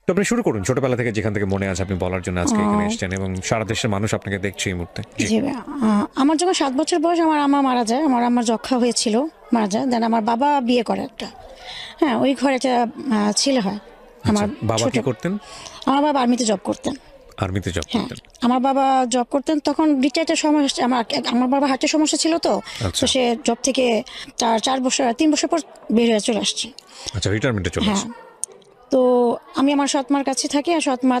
তো আপনি শুরু করুন ছোটবেলা থেকে, যেখান থেকে মনে আছে আপনি বলার জন্য আজকে এখানে এসেছেন এবং সারা দেশের মানুষ আপনাকে দেখছে এই মুহূর্তে। জি আমার যখন 7 বছর বয়স আমার আম্মা মারা যায়, আমার আম্মার যক্ষা হয়েছিল, মারা যায়। দেন আমার বাবা বিয়ে করে একটা, হ্যাঁ ওই ঘরে একটা ছেলে হয়। আমার বাবা কি করতেন? আমার বাবা আর্মিতে জব করতেন। আর্মিতে জব হ্যাঁ করতেন। আমার বাবা জব করতেন, তখন রিটায়ার্ডের সমস্যা, আমার বাবা হার্টের সমস্যা ছিল, তো আচ্ছা। তো সে জব থেকে 3 বছর পর বের হয়ে চলে আসছে। আচ্ছা, রিটায়ারমেন্টে চলে হ্যাঁ আসছে। তো আমি আমার সৎমার কাছে থাকি, আর সৎমা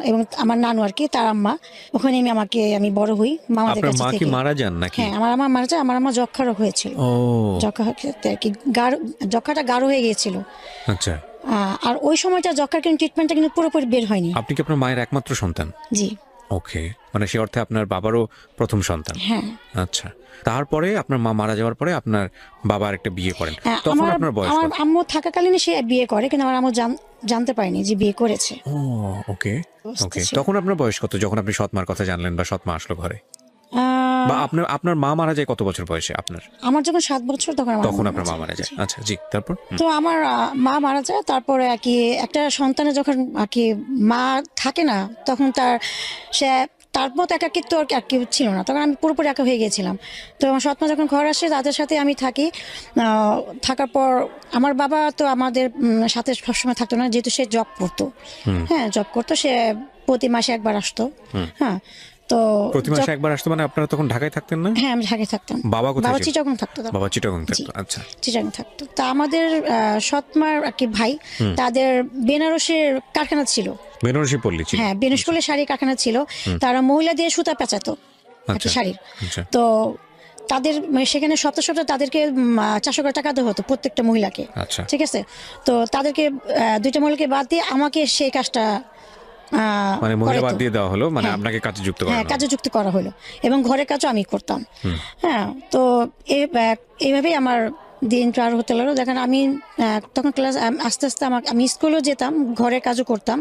এবং আমার নানু আর কি, তার আম্মা, ওখানে আমি বড় হই মামাদের আপনার কাছে মা কি থেকে। মারা যান নাকি? হ্যাঁ আমার আম্মা মারা যায়, আমার আম্মা যক্ষা রোগ হয়েছিল। ও যক্ষা হতে আর কি যক্ষাটা গাঢ় হয়ে গিয়েছিল। আচ্ছা। আর ওই সময়টা যক্ষার কিন্তু ট্রিটমেন্টটা কিন্তু পুরোপুরি বের হয়নি। আপনি কি আপনার মায়ের একমাত্র সন্তান? জি ওকে, মানে সে অর্থে আপনার বাবারও প্রথম সন্তান। হ্যাঁ। আচ্ছা, তারপরে আপনার মা মারা যাওয়ার পরে আপনার বাবা আরেকটা বিয়ে করেন, হ্যাঁ, তখন আপনার বয়স আমার কত? আম্মু থাকাকালীন সে বিয়ে করে, কিন্তু আমার আম্মু জানতে পারেনি যে বিয়ে করেছে। ও ওকে বুঝতে ওকে, ছিল। তখন আপনার বয়স কত যখন আপনি সৎমার কথা জানলেন বা সৎমা আসলো ঘরে? আহ, বা আপনার মা মারা যায় কত বছর বয়সে আপনার? আমার যখন 7 বছর তখন তখন আপনার মা মারা যায়। আচ্ছা জি, তারপর? তো আমার মা মারা যায়, তারপরে আর কি একটা সন্তানের যখন আর কি মা থাকে না, তখন সে তার মতো একাকিত্ব আর কি ছিল না, তখন আমি পুরোপুরি একা হয়ে গিয়েছিলাম। তো আমার সৎমা যখন ঘর আসে, তাদের সাথে আমি থাকি। থাকার পর আমার বাবা তো আমাদের সাথে সবসময় থাকতো না, যেহেতু সে জব করতো। হ্যাঁ জব করতো, সে প্রতি মাসে একবার আসতো। হ্যাঁ তো প্রতি মাসে একবার আসতো, মানে আপনারা তখন ঢাকায় থাকতেন না? হ্যাঁ আমি ঢাকায় থাকতাম। বাবা কোথায় বাবা ছিল? চিটাগং থাকতো তখন। বাবা চিটাগং থাকতো। আচ্ছা। চিটাগং থাকতো। তা আমাদের সৎমার আর কি ভাই, তাদের বেনারসের কারখানা ছিল। বেনারসি পল্লী ছিল। হ্যাঁ বেনারস পল্লী শাড়ি কারখানা ছিল। তারা মহিলা দিয়ে সুতা পেঁচাতো আর কি আচ্ছা শাড়ির। আচ্ছা। তো তাদের সেখানে সপ্তাহ সপ্তাহ তাদেরকে 400 করে টাকা দেওয়া হতো প্রত্যেকটা মহিলাকে। আচ্ছা। ঠিক আছে, তো তাদেরকে 2টা মহিলাকে বাদ দিয়ে আমাকে সেই কাজটা মানে মহিলা বাদ করাইতো। দিয়ে দেওয়া হলো, মানে হ্যাঁ। আপনাকে কাজে যুক্ত করা হ্যাঁ হলো। কাজে যুক্ত করা হলো, এবং ঘরের কাজও আমি করতাম। হ্যাঁ তো এইভাবেই আমার দিন পার হতে লাগলো। দেখেন আমি তখন ক্লাস আস্তে আস্তে আমি স্কুলেও যেতাম, ঘরের কাজও করতাম,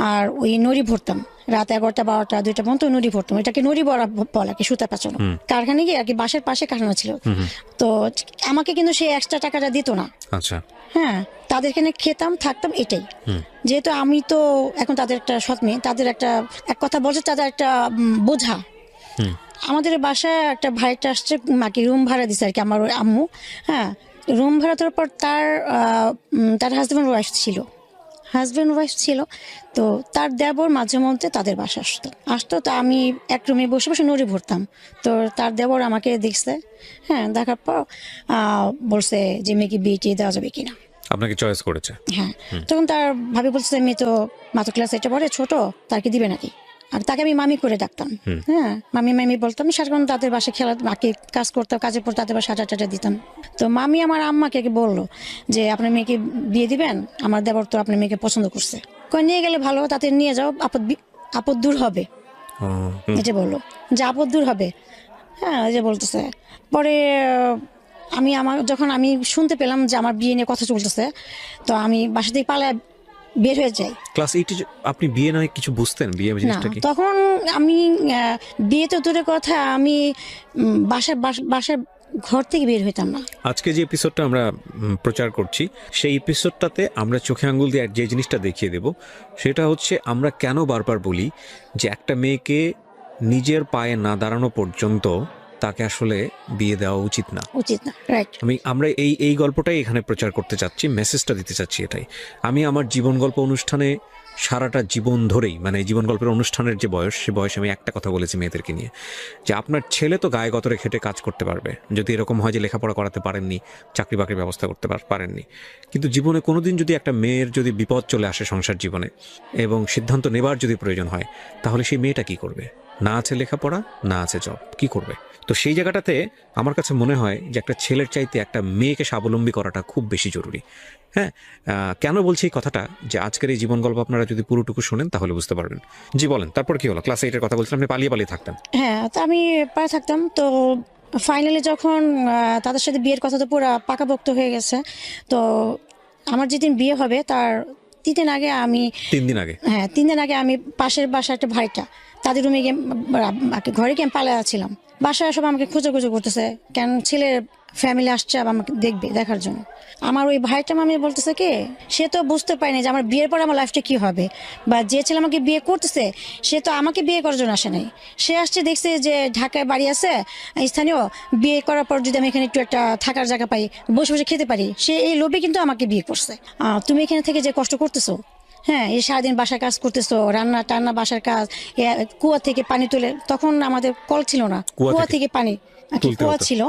আর ওই নড়ি ভরতাম রাত 11টা 12টা 2টা পর্যন্ত নড়ি ভরতাম। এটাকে নড়ি ভরা বলে কি, সুতা পেঁচানো। কারখানা গিয়ে আর কি বাসার পাশে কারখানা ছিল। তো আমাকে কিন্তু সেই এক্সট্রা টাকাটা দিত না। আচ্ছা। হ্যাঁ তাদের এখানে খেতাম থাকতাম এটাই। যেহেতু আমি তো এখন তাদের একটা সৎ মেয়ে, তাদের এক কথা বলছে, তাদের একটা বোঝা। আমাদের বাসায় একটা ভাইটা আসছে, মাকে রুম ভাড়া দিছে আর কি আমার ওই আম্মু। হ্যাঁ রুম ভাড়া দেওয়ার পর তার হাজব্যান্ড ওয়াইফ ছিল। তো তার দেবর মাঝে মধ্যে তাদের বাসা আসতো, তো আমি এক রুমে বসে বসে নড়ি ভরতাম। তো তার দেবর আমাকে দেখছে, হ্যাঁ দেখার পর বলছে যে মেয়েকে বিয়ে দেওয়া যাবে কিনা। আপনাকে চয়েস করেছে? হ্যাঁ তখন তার ভাবি বলছে মেয়ে তো মাত্র ক্লাস 8 পড়ে, ছোট, তাকে দিবে নাকি। আর তাকে আমি মামি করে ডাকতাম। হ্যাঁ মামি বলতাম। সারাক্ষণ তাদের বাসায় খেলা বাকি কাজ করতাম, কাজের পর তাদের বাসায় আটা দিতাম। তো মামি আমার আম্মাকে বললো যে আপনার মেয়েকে বিয়ে দিবেন, আমার দেবর তো আপনার মেয়েকে পছন্দ করছে, কই নিয়ে গেলে ভালো, তাতে নিয়ে যাও, আপদ দূর হবে। এটা বললো যে আপদ দূর হবে। হ্যাঁ এই যে বলতেছে। পরে যখন আমি শুনতে পেলাম যে আমার বিয়ে নিয়ে কথা চলতেছে, তো আমি বাসা থেকে পালায় বের হয়ে যাই। ক্লাস 8 আপনি বিয়ে নয় কিছু বুঝতেন? বিয়ে না জিনিসটা কি? তখন আমি বিয়ে তো দূরের কথা, আমি বাসার ঘর থেকে বের হইতাম না। আজকে যে এপিসোডটা আমরা প্রচার করছি, সেই এপিসোডটাতে আমরা চোখে আঙ্গুল দিয়ে যে জিনিসটা দেখিয়ে দেব, সেটা হচ্ছে আমরা কেন বারবার বলি যে একটা মেয়েকে নিজের পায়ে না দাঁড়ানো পর্যন্ত তাকে আসলে বিয়ে দেওয়া উচিত না। রাইট। আমরা এই গল্পটাই এখানে প্রচার করতে চাচ্ছি, মেসেজটা দিতে চাচ্ছি এটাই। আমি আমার জীবন গল্প অনুষ্ঠানে সারাটা জীবন ধরেই, মানে জীবন গল্পের অনুষ্ঠানের যে বয়স, সে বয়সে আমি একটা কথা বলেছি মেয়েদেরকে নিয়ে, যে আপনার ছেলে তো গায়ে গতরে খেটে কাজ করতে পারবে, যদি এরকম হয় যে লেখাপড়া করাতে পারেননি, চাকরি বাকরির ব্যবস্থা করতে পারেননি, কিন্তু জীবনে কোনোদিন যদি একটা মেয়ের যদি বিপদ চলে আসে সংসার জীবনে এবং সিদ্ধান্ত নেবার যদি প্রয়োজন হয়, তাহলে সেই মেয়েটা কি করবে? না আছে লেখাপড়া, না আছে জব, কি করবে? তো সেই জায়গাটাতে আমার কাছে মনে হয় যে একটা ছেলের চাইতে একটা মেয়েকে স্বাবলম্বী করাটা খুব বেশি জরুরি। হ্যাঁ, কেন বলছি এই কথাটা, যে আজকের এই জীবন গল্প আপনারা যদি পুরোটুকু শোনেন তাহলে বুঝতে পারবেন। জি বলেন, তারপর কি হলো? ক্লাস 8-এর কথা বলছিলাম, আপনি পালিয়ে থাকতেন। হ্যাঁ তো আমি পাড়ে থাকতাম। তো ফাইনালি যখন তাদের সাথে বিয়ের কথা তো পুরো পাকাপোক্ত হয়ে গেছে, তো আমার যেদিন বিয়ে হবে তার 3 দিন আগে 3 দিন আগে? হ্যাঁ 3 দিন আগে আমি পাশের বাসার একটা ভাইটা, তাদের রুমে গিয়ে ঘরে গিয়ে পালায়া ছিলাম। বাসায় সব আমাকে খুঁজে করতেছে, কেন ছেলে ফ্যামিলি আসছে আবার আমাকে দেখবে, দেখার জন্য। আমার ওই ভাইটা মামি বলতেছে কি, সে তো বুঝতে পারেনি যে আমার বিয়ের পরে আমার লাইফটা কি হবে, বা যে ছেলে আমাকে বিয়ে করতেছে সে তো আমাকে বিয়ে করার জন্য আসে নাই। সে আসছে দেখছে যে ঢাকায় বাড়ি আছে স্থানীয়, বিয়ে করার পর যদি আমি এখানে একটু একটা থাকার জায়গা পাই, বসে বসে খেতে পারি, সে এই লোভে কিন্তু আমাকে বিয়ে করছে। তুমি এখানে থেকে যে কষ্ট করতেছো, হ্যাঁ, এই সারাদিন বাসার কাজ করতেছো, রান্না টান্না বাসার কাজ, কুয়া থেকে পানি তুলে, তখন আমাদের কল ছিল না, কুয়া থেকে পানি তুলতে কুয়া হতো। ছিল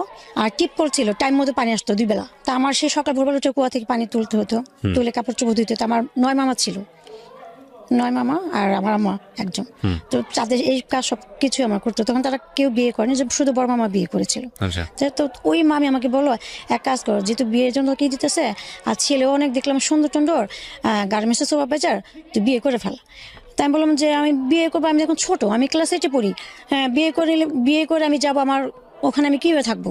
আর টিপ কল ছিল, টাইম মতো পানি আসতো 2 বেলা। তা আমার সেই সকাল ভোরবেলা উঠে কুয়া থেকে পানি তুলতে হতো, তুলে কাপড় চোপড় ধুতে হতো। আমার 9 মামা ছিল, 9 মামা আর আমার আম্মা একজন। তো তাদের এই কাজ সব কিছু আমার করতো। তখন তারা কেউ বিয়ে করেনি, যে শুধু বড় মামা বিয়ে করেছিল। আচ্ছা, তো ওই মামি আমাকে বললো, এক কাজ করো, যেহেতু বিয়ের জন্য কি দিতেছে, আর ছেলেও অনেক দেখলাম সুন্দর টুন্দর, গার্মেন্টসের সুপারভাইজার, তুই বিয়ে করে ফেল। তাই আমি বললাম যে আমি বিয়ে করবো, আমি এখন ছোট, আমি ক্লাস 8-এ পড়ি, হ্যাঁ, বিয়ে করে আমি যাব, আমার ওখানে আমি কিভাবে থাকবো?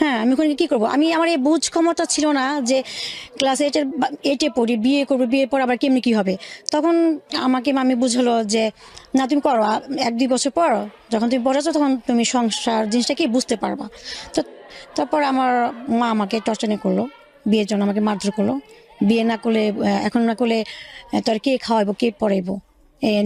হ্যাঁ, আমি ওখানে কি করবো? আমার এই বুঝ ক্ষমতা ছিল না যে ক্লাস 8-এ পড়ি, বিয়ে করবো, বিয়ের পর আবার কেমনি কি হবে। তখন আমাকে মামি বুঝালো যে না, তুমি করো, 1-2 বছর পর যখন তুমি বড় আছো তখন তুমি সংসার জিনিসটা কি বুঝতে পারবা। তো তারপর আমার মা আমাকে টর্চারি করলো, বিয়ের জন্য আমাকে মারধর করলো। বিয়ে না করলে, এখন না করলে তোর কে খাওয়াইবো, কে পড়াইবো,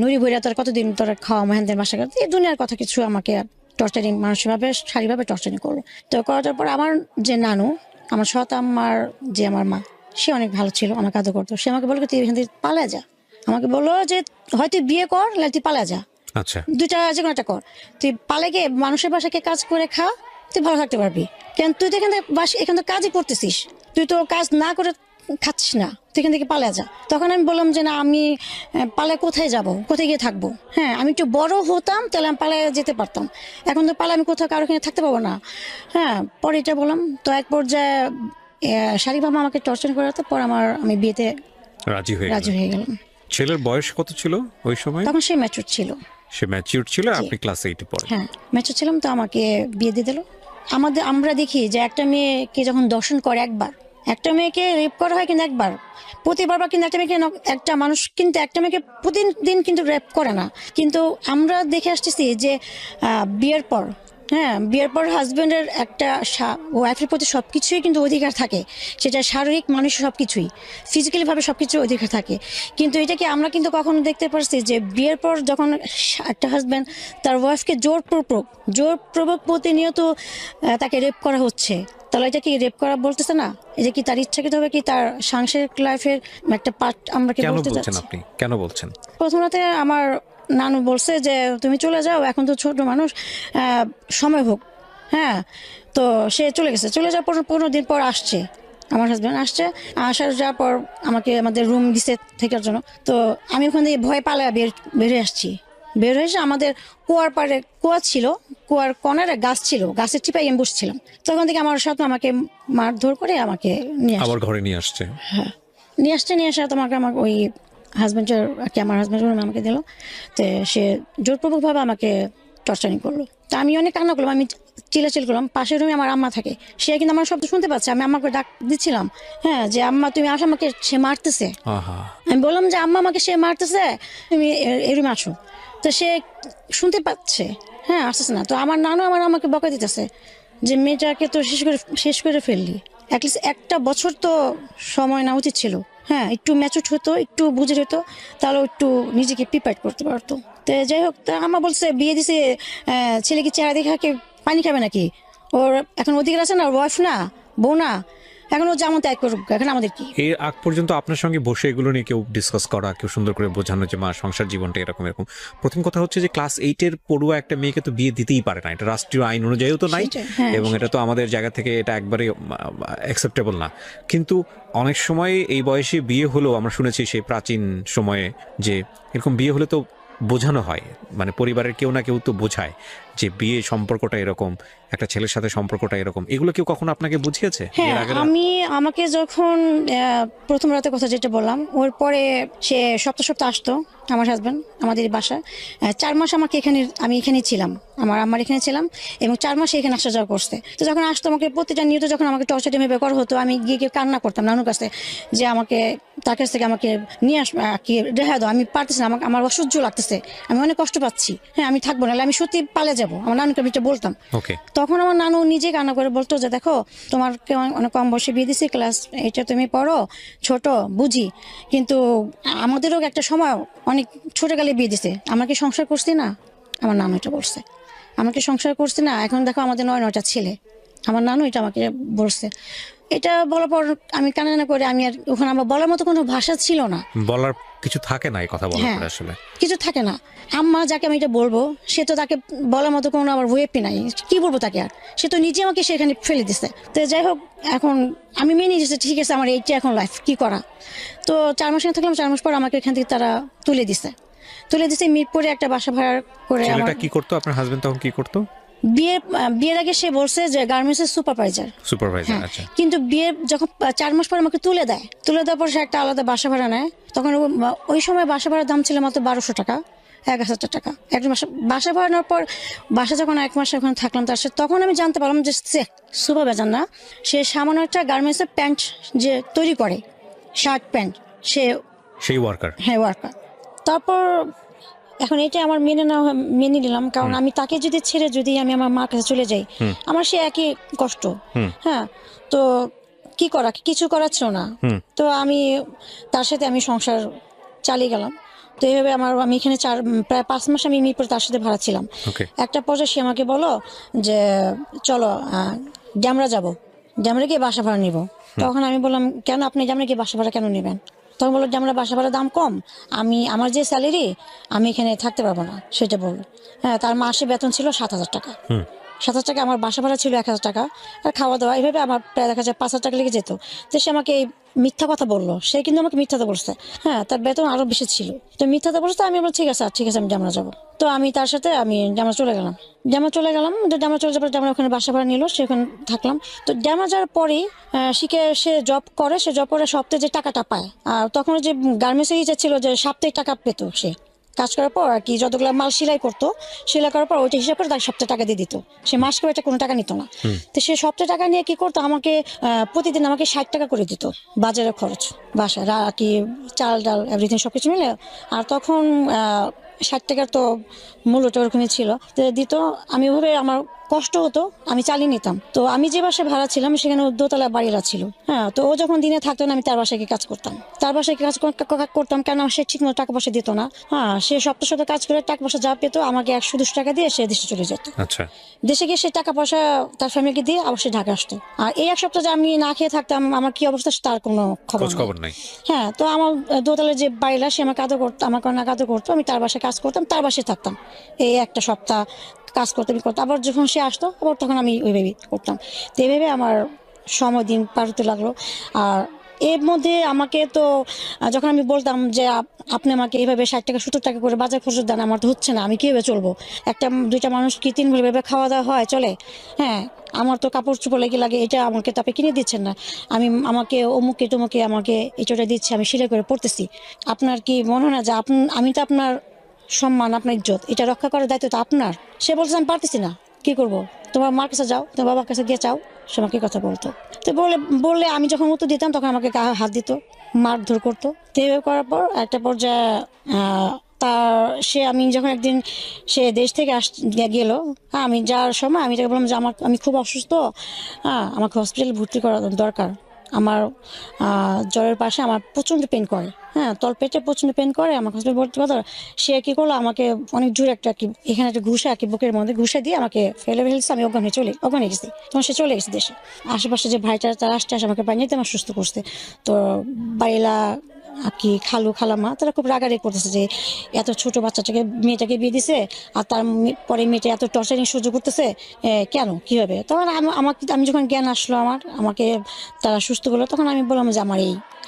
নুরি বইরা তোর কতদিন তোর খাওয়া মহেন্দ্রের বাসা, এই দুনিয়ার কথা কিছু আমাকে টর্চারিং, মানসিকভাবে শারীরিকভাবে টর্চারিং করলো। তো করার পর আমার যে নানু, আমার সৎ আম্মার যে আমার মা, সে অনেক ভালো ছিল, আমাকে আদর করতো। সে আমাকে বললো তুই এখান থেকে পালা যা, আমাকে বললো যে হয়তো বিয়ে কর, নাহলে তুই পালা যা, আচ্ছা, দুইটা যে কোনো একটা কর, তুই পালে গিয়ে মানুষের বাসাকে কাজ করে খা, তুই ভালো থাকতে পারবি। কেন তুই তো এখান থেকে কাজই করতেছিস, তুই তো কাজ না করে খাচ্ছিস না, তুই এখান থেকে পালা যা। তখন আমি বললাম যে না, আমি পালায় কোথায় যাব, কোথায় গিয়ে থাকবো? হ্যাঁ, আমি একটু বড় হতাম তাহলে আমি পালায় যেতে পারতাম, এখন তো পালায় আমি কোথাও কারো এখানে থাকতে পারবো না। হ্যাঁ, পরে এটা বললাম। তো এক পর্যায়ে শারীরিকভাবে আমাকে টর্চার করার পর আমি বিয়েতে রাজি হয়ে রাজি গেলেন। হয়ে গেলাম। ছেলের বয়স কত ছিল ওই সময়? তখন সে ম্যাচুর ছিল। সে ম্যাচিউর ছিল, আপনি ক্লাস 8-এ পড়েন। হ্যাঁ, ম্যাচুর ছিলাম, তো আমাকে বিয়ে দিয়ে দিল। আমরা দেখি যে একটা মেয়েকে যখন দর্শন করে একবার, একটা মেয়েকে রেপ করা হয় কিন্তু একবার, প্রতিবার কিন্তু একটা মানুষ কিন্তু একটা মেয়েকে প্রতিদিন কিন্তু রেপ করে না। কিন্তু আমরা দেখে আসতেছি যে বিয়ের পর, হ্যাঁ, বিয়ের পর হাজবেন্ডের একটা ওয়াইফের প্রতি সবকিছুই কিন্তু অধিকার থাকে, সেটা শারীরিক, মানসিক সবকিছুই, ফিজিক্যালি ভাবে সবকিছু অধিকার থাকে। কিন্তু এটা কি আমরা কিন্তু কখনো দেখতে পারছি যে বিয়ের পর যখন একটা হাজবেন্ড তার ওয়াইফকে জোরপূর্বক প্রতিনিয়ত তাকে রেপ করা হচ্ছে, তাহলে এটা কি রেপ করা বলতেছে না? এটা কি তার ইচ্ছাকৃত হবে, কি তার সাংসারিক লাইফের একটা পার্ট আমরা কি কেন বলতে বলছেন যাচ্ছি? আপনি, কেন বলছেন? প্রথমতে আমার নানু বলছে যে তুমি চলে যাও, এখন তো ছোট মানুষ, সময় হোক। হ্যাঁ, তো সে চলে যাওয়ার পর 15 দিন পর আসছে, আমার হাজব্যান্ড আসছে, যাওয়ার পর আমাদের রুম দিছে থাকার জন্য। তো আমি ওখান থেকে ভয় পালায় বেরিয়ে আসছি। বের হয়ে এসে আমাদের কুয়ার পাড়ে কুয়া ছিল, কুয়ার কর্নারে গাছ ছিল, গাছের টিপায় আমি বসছিলাম। তখন থেকে আমার সাথে আমাকে মারধর করে আমাকে নিয়ে আসছে। আবার ঘরে নিয়ে আসছে? হ্যাঁ, নিয়ে আসে তোমাকে আমার ওই হাজব্যান্ডের আমার হাজব্যান্ড আমাকে দিল। তো সে জোরপূর্বকভাবে আমাকে টর্চারিং করলো। তা আমি অনেক কান্না করলাম, আমি চিল্লাচিল্লি করলাম। পাশের রুমে আমার আম্মা থাকে, সে কিন্তু আমার শব্দ শুনতে পাচ্ছে, আমি আম্মাকে ডাক দিচ্ছিলাম, হ্যাঁ, যে আম্মা তুমি আসো, আমাকে সে মারতেছে। আহা, আমি বললাম যে আম্মা আমাকে সে মারতেছে, তুমি এই রুমে আসো। তো সে শুনতে পাচ্ছে, হ্যাঁ, আসতেছে না। তো আমার নানু আমাকে বকা দিতেছে যে মেয়েটাকে তো শেষ করে ফেললি, অ্যাটলিস্ট একটা বছর তো সময় নেওয়া উচিত ছিল। হ্যাঁ, একটু ম্যাচুর হতো, একটু বুঝে হতো, তাহলে একটু নিজেকে প্রিপেয়ার করতে পারতো। তো যাই হোক, তা আমার বলছে বিয়ে দিছে, ছেলে কি চেহারা দেখে পানি খাবে নাকি? ওর এখন অধিকার আছে না, ওর ওয়াইফ না, বউ না, এখন ও যেমন ত্যাগ করুক, এখন আমাদের কি? এর আগ পর্যন্ত আপনার সঙ্গে বসে এগুলো নিয়ে কেউ ডিসকাস করা, কেউ সুন্দর করে বোঝানো যে মা সংসার জীবনটা এরকম এরকম? প্রথম কথা হচ্ছে যে ক্লাস 8-এর পড়ুয়া একটা মেয়েকে তো বিয়ে দিতেই পারে না, এটা রাষ্ট্রীয় আইন অনুযায়ীও তো নাই, সেটাই, হ্যাঁ, এবং এটা তো আমাদের জায়গা থেকে এটা একবারে অ্যাকসেপ্টেবল না। কিন্তু অনেক সময় এই বয়সে বিয়ে হলেও আমরা শুনেছি সেই প্রাচীন সময়ে যে এরকম বিয়ে হলে তো বোঝানো হয়, মানে পরিবারের কেউ না কেউ তো বোঝায় যে বিয়ে সম্পর্কটা এরকম, একটা ছেলের সাথে সম্পর্কটা এরকম। এগুলো কেউ কখনো আপনাকে বুঝিয়েছে? হ্যাঁ, এর আগে আমাকে যখন প্রথম রাতের কথা যেটা বললাম, ওর পরে সে সপ্তাহ আসতো আমার হাজব্যান্ড আমাদের বাসায়। 4 মাস আমি এখানেই ছিলাম, আমার আম্মার এখানে ছিলাম, এবং 4 মাস এখানে আসা যাওয়া করছে। তো যখন আসতো আমাকে প্রতিটা নিয়ত যখন আমাকে টর্চার টিমে করা হতো, আমি গিয়ে কান্না করতাম নানুর কাছে যে তার কাছ থেকে আমাকে নিয়ে কি রেহাই দাও, আমি পারতেছি না, আমার অসহ্য লাগতেছে, আমি অনেক কষ্ট পাচ্ছি, হ্যাঁ, আমি থাকবো না, আমি সত্যি পালে যাব। যাব, আমার নানুকে আমি এটা বলতাম। ওকে। তখন আমার নানু নিজে কান্না করে বলতো যে দেখো তোমার অনেক কম বয়সে বিয়ে দিছি, ক্লাস এইটা তুমি পড়ো, ছোট বুঝি, কিন্তু আমাদেরও একটা সময় অনেক ছোটকালে বিয়ে দিছে, আমরা কি সংসার করছি না? আমার নানু এটা বলছে, আমরা কি সংসার করছি না? এখন দেখো আমাদের 9টা ছেলে। আমার নানু এটা আমাকে বলছে। এটা বলার পর আমি কান্না করে আমি আর ওখানে আমার বলার মতো কোনো ভাষা ছিল না। বলার কিছু থাকে না এই কথা বলার হ্যাঁ। পরে আসলে। কিছু থাকে না। আম্মা যাকে আমি এটা বলবো সে তো তাকে বলার মতো কোনো আমার ওয়েপই নাই, কি বলবো তাকে আর, সে তো নিজে আমাকে সেখানে ফেলে দিছে। তো যাই হোক, এখন আমি মেনে নিয়েছি ঠিক আছে আমার এইটা এখন লাইফ, কি করা। তো 4 মাস এখানে থাকলাম, 4 মাস পর আমাকে এখান থেকে তারা তুলে দিছে মিরপুরে একটা বাসা ভাড়া করে। আমার ছেলেটা কি করতো, আপনার হাজবেন্ড তখন কি করতো? বিয়ের আগে সে বলছে যে গার্মেন্টস এর সুপারভাইজার। সুপারভাইজার। আচ্ছা। কিন্তু বিয়ে যখন 4 মাস পর আমাকে তুলে দেওয়ার পর সে একটা আলাদা বাসা ভাড়া নেয়। তখন ওই সময় বাসা ভাড়ার দাম ছিল মাত্র 1200 টাকা, 1000 টাকা এক মাস বাসা ভাড়া নেওয়ার পর। বাসা যখন 1 মাস ওখানে থাকলাম তার সাথে, তখন আমি জানতে পারলাম যে সে সুপারভাইজার না, সে সামান্য একটা গার্মেন্টস এর প্যান্ট যে তৈরি করে, শার্ট প্যান্ট, সেই ওয়ার্কার। হ্যাঁ ওয়ার্কার। তারপর এখন এটা আমার মেনে নিলাম, কারণ আমি তাকে যদি ছেড়ে যদি আমি আমার মার কাছে চলে যাই, আমার সে একই কষ্ট। হ্যাঁ, তো কি করা, কিছু করার ছিল না। তো আমি তার সাথে আমি সংসার চালিয়ে গেলাম। তো এইভাবে আমি এখানে প্রায় 5 মাস আমি মিরপুর তার সাথে ভাড়া ছিলাম। একটা পর্যায়ে সে আমাকে বলো যে চলো ড্যামরা যাবো, ড্যামরা গিয়ে বাসা ভাড়া নিব। তখন আমি বললাম কেন, আপনি ড্যামরা গিয়ে বাসা ভাড়া কেন নেবেন? তখন বললো যে আমরা বাসা ভাড়ার দাম কম, আমার যে স্যালারি আমি এখানে থাকতে পারবো না, সেটা বললো। হ্যাঁ, তার মাসে বেতন ছিল 7,000 টাকা। 7,000 টাকা, আমার বাসা ভাড়া ছিল 1,000 টাকা, আর খাওয়া দাওয়া এইভাবে আমার প্রায় দেখা যায় 5,000 টাকা লেগে যেত। তো সে আমাকে এই মিথ্যা কথা বললো, সে কিন্তু আমাকে মিথ্যাতে বলছে। হ্যাঁ, তার বেতন আরো বেশি ছিল, তো মিথ্যাতে বলছে। আমি বললাম ঠিক আছে আমি জামরা যাবো। তো আমি তার সাথে আমি জামরা চলে গেলাম। জামরা চলে যাবার জামরা ওখানে বাসা ভাড়া নিল, সেখানে থাকলাম। তো জামরা যাওয়ার পরেই সে জব করে সপ্তাহে যে টাকাটা পায়, আর তখন যে গার্মেন্টসে ইচ্ছা ছিল যে সাপ্তাহিক টাকা পেতো। সে কাজ করার পর আর কি যতগুলো মাল সেলাই করার পর ওইটা হিসাব করে তাকে সপ্তাহে টাকা দিয়ে দিত। সে মাস করে এটা কোনো টাকা নিত না। তো সে সপ্তাহে টাকা নিয়ে কি করতো, আমাকে প্রতিদিন আমাকে 60 টাকা করে দিত বাজারের খরচ, বাসায় কি চাল ডাল এভরিথিং সবকিছু মিলে। আর তখন 60 টাকার তো মূল্যটা ওরকমই ছিল, তো দিত। আমি ওভাবে আমার কষ্ট হতো, আমি চালিয়ে নিতাম। তো আমি যে বাসায় ভাড়া ছিলাম সেখানে দোতলা বাড়িরা ছিল। হ্যাঁ, তো ও যখন দিনে থাকতো না, আমি তার বাসায় কাজ করতাম কেন সে ঠিক মতো টাকা পয়সা দিত না। হ্যাঁ, সে সপ্তাহে কাজ করে টাকা পয়সা যা পেতো আমাকে 100-200 টাকা দিয়ে সে দেশে চলে যেত। আচ্ছা। দেশে গিয়ে সে টাকা পয়সা তার ফ্যামিলিকে দিয়ে আবার সে ঢাকা আসতো। আর এই 1 সপ্তাহ যে আমি না খেয়ে থাকতাম, আমার কি অবস্থা তার কোনো খবর নাই। হ্যাঁ, তো আমার দোতলার যে বাড়িরা সে আমার কাদর করতো, আমি তার বাসায় কাজ করতাম, তার বাসায় থাকতাম। এই একটা সপ্তাহ কাজ করতে আবার যখন সে আসতো আবার তখন আমি ওইভাবেই করতাম। তো এইভাবে আমার সময় দিন পার হতে লাগলো। আর এর মধ্যে আমাকে তো যখন আমি বলতাম যে আপনি আমাকে এইভাবে 60 টাকা 70 টাকা করে বাজার খরচ দেন, আমার তো হচ্ছে না, আমি কীভাবে চলবো? 1-2টা মানুষ কি 3 ভাবে খাওয়া দাওয়া হয় চলে? হ্যাঁ, আমার তো কাপড় চোপড় লাগে, এটা আমাকে তো আপনি কিনে দিচ্ছেন না। আমাকে অমুকে তমুকে আমাকে এটা দিচ্ছে, আমি সেলাই করে পড়তেছি। আপনার কি মনে হয় না যে আমি তো আপনার সম্মান, আপনার ইজ্জত এটা রক্ষা করার দায়িত্ব তো আপনার? সে বলছে আমি পারতেছি না, কি করব? তোমার মার কাছে যাও, তোমার বাবার কাছে গিয়ে চাও। সে আমাকে কথা বলতো। তো বললে আমি যখন উত্তর দিতাম তখন আমাকে গায়ে হাত দিত, মারধর করতো। তো এইভাবে করার পর একটা পর্যায়ে আমি যখন একদিন সে দেশ থেকে গেল, আমি যাওয়ার সময় আমি তাকে বললাম যে আমি খুব অসুস্থ, আমাকে হসপিটালে ভর্তি করা দরকার। আমার জ্বরের পাশে আমার প্রচণ্ড পেন করে, তলপেটে প্রচণ্ড পেন করে, আমার হসপিটালে ভর্তি করা। সে কি করলো, আমাকে অনেক জোরে এখানে একটা ঘুষা বুকের মধ্যে ঘুষা দিয়ে আমাকে ফেলে ফেলছে। আমি অজ্ঞান হয়ে গেছি। তখন সে চলে গেছে দেশে। আশেপাশে যে ভাইটা তারা আসতে আমাকে বানিয়ে আমার সুস্থ করছে। তো বাড়িলা খালামা তারা খুব রাগারাগি করতেছে যে এত ছোট মেয়েটাকে বিয়ে দিছে, আর তার পরে মেয়েটা এত টর্চারিং সহ্য করতেছে, কেন, কিভাবে? তখন আমি যখন জ্ঞান আসলো আমাকে তারা সুস্থ করলো, তখন আমি বললাম যে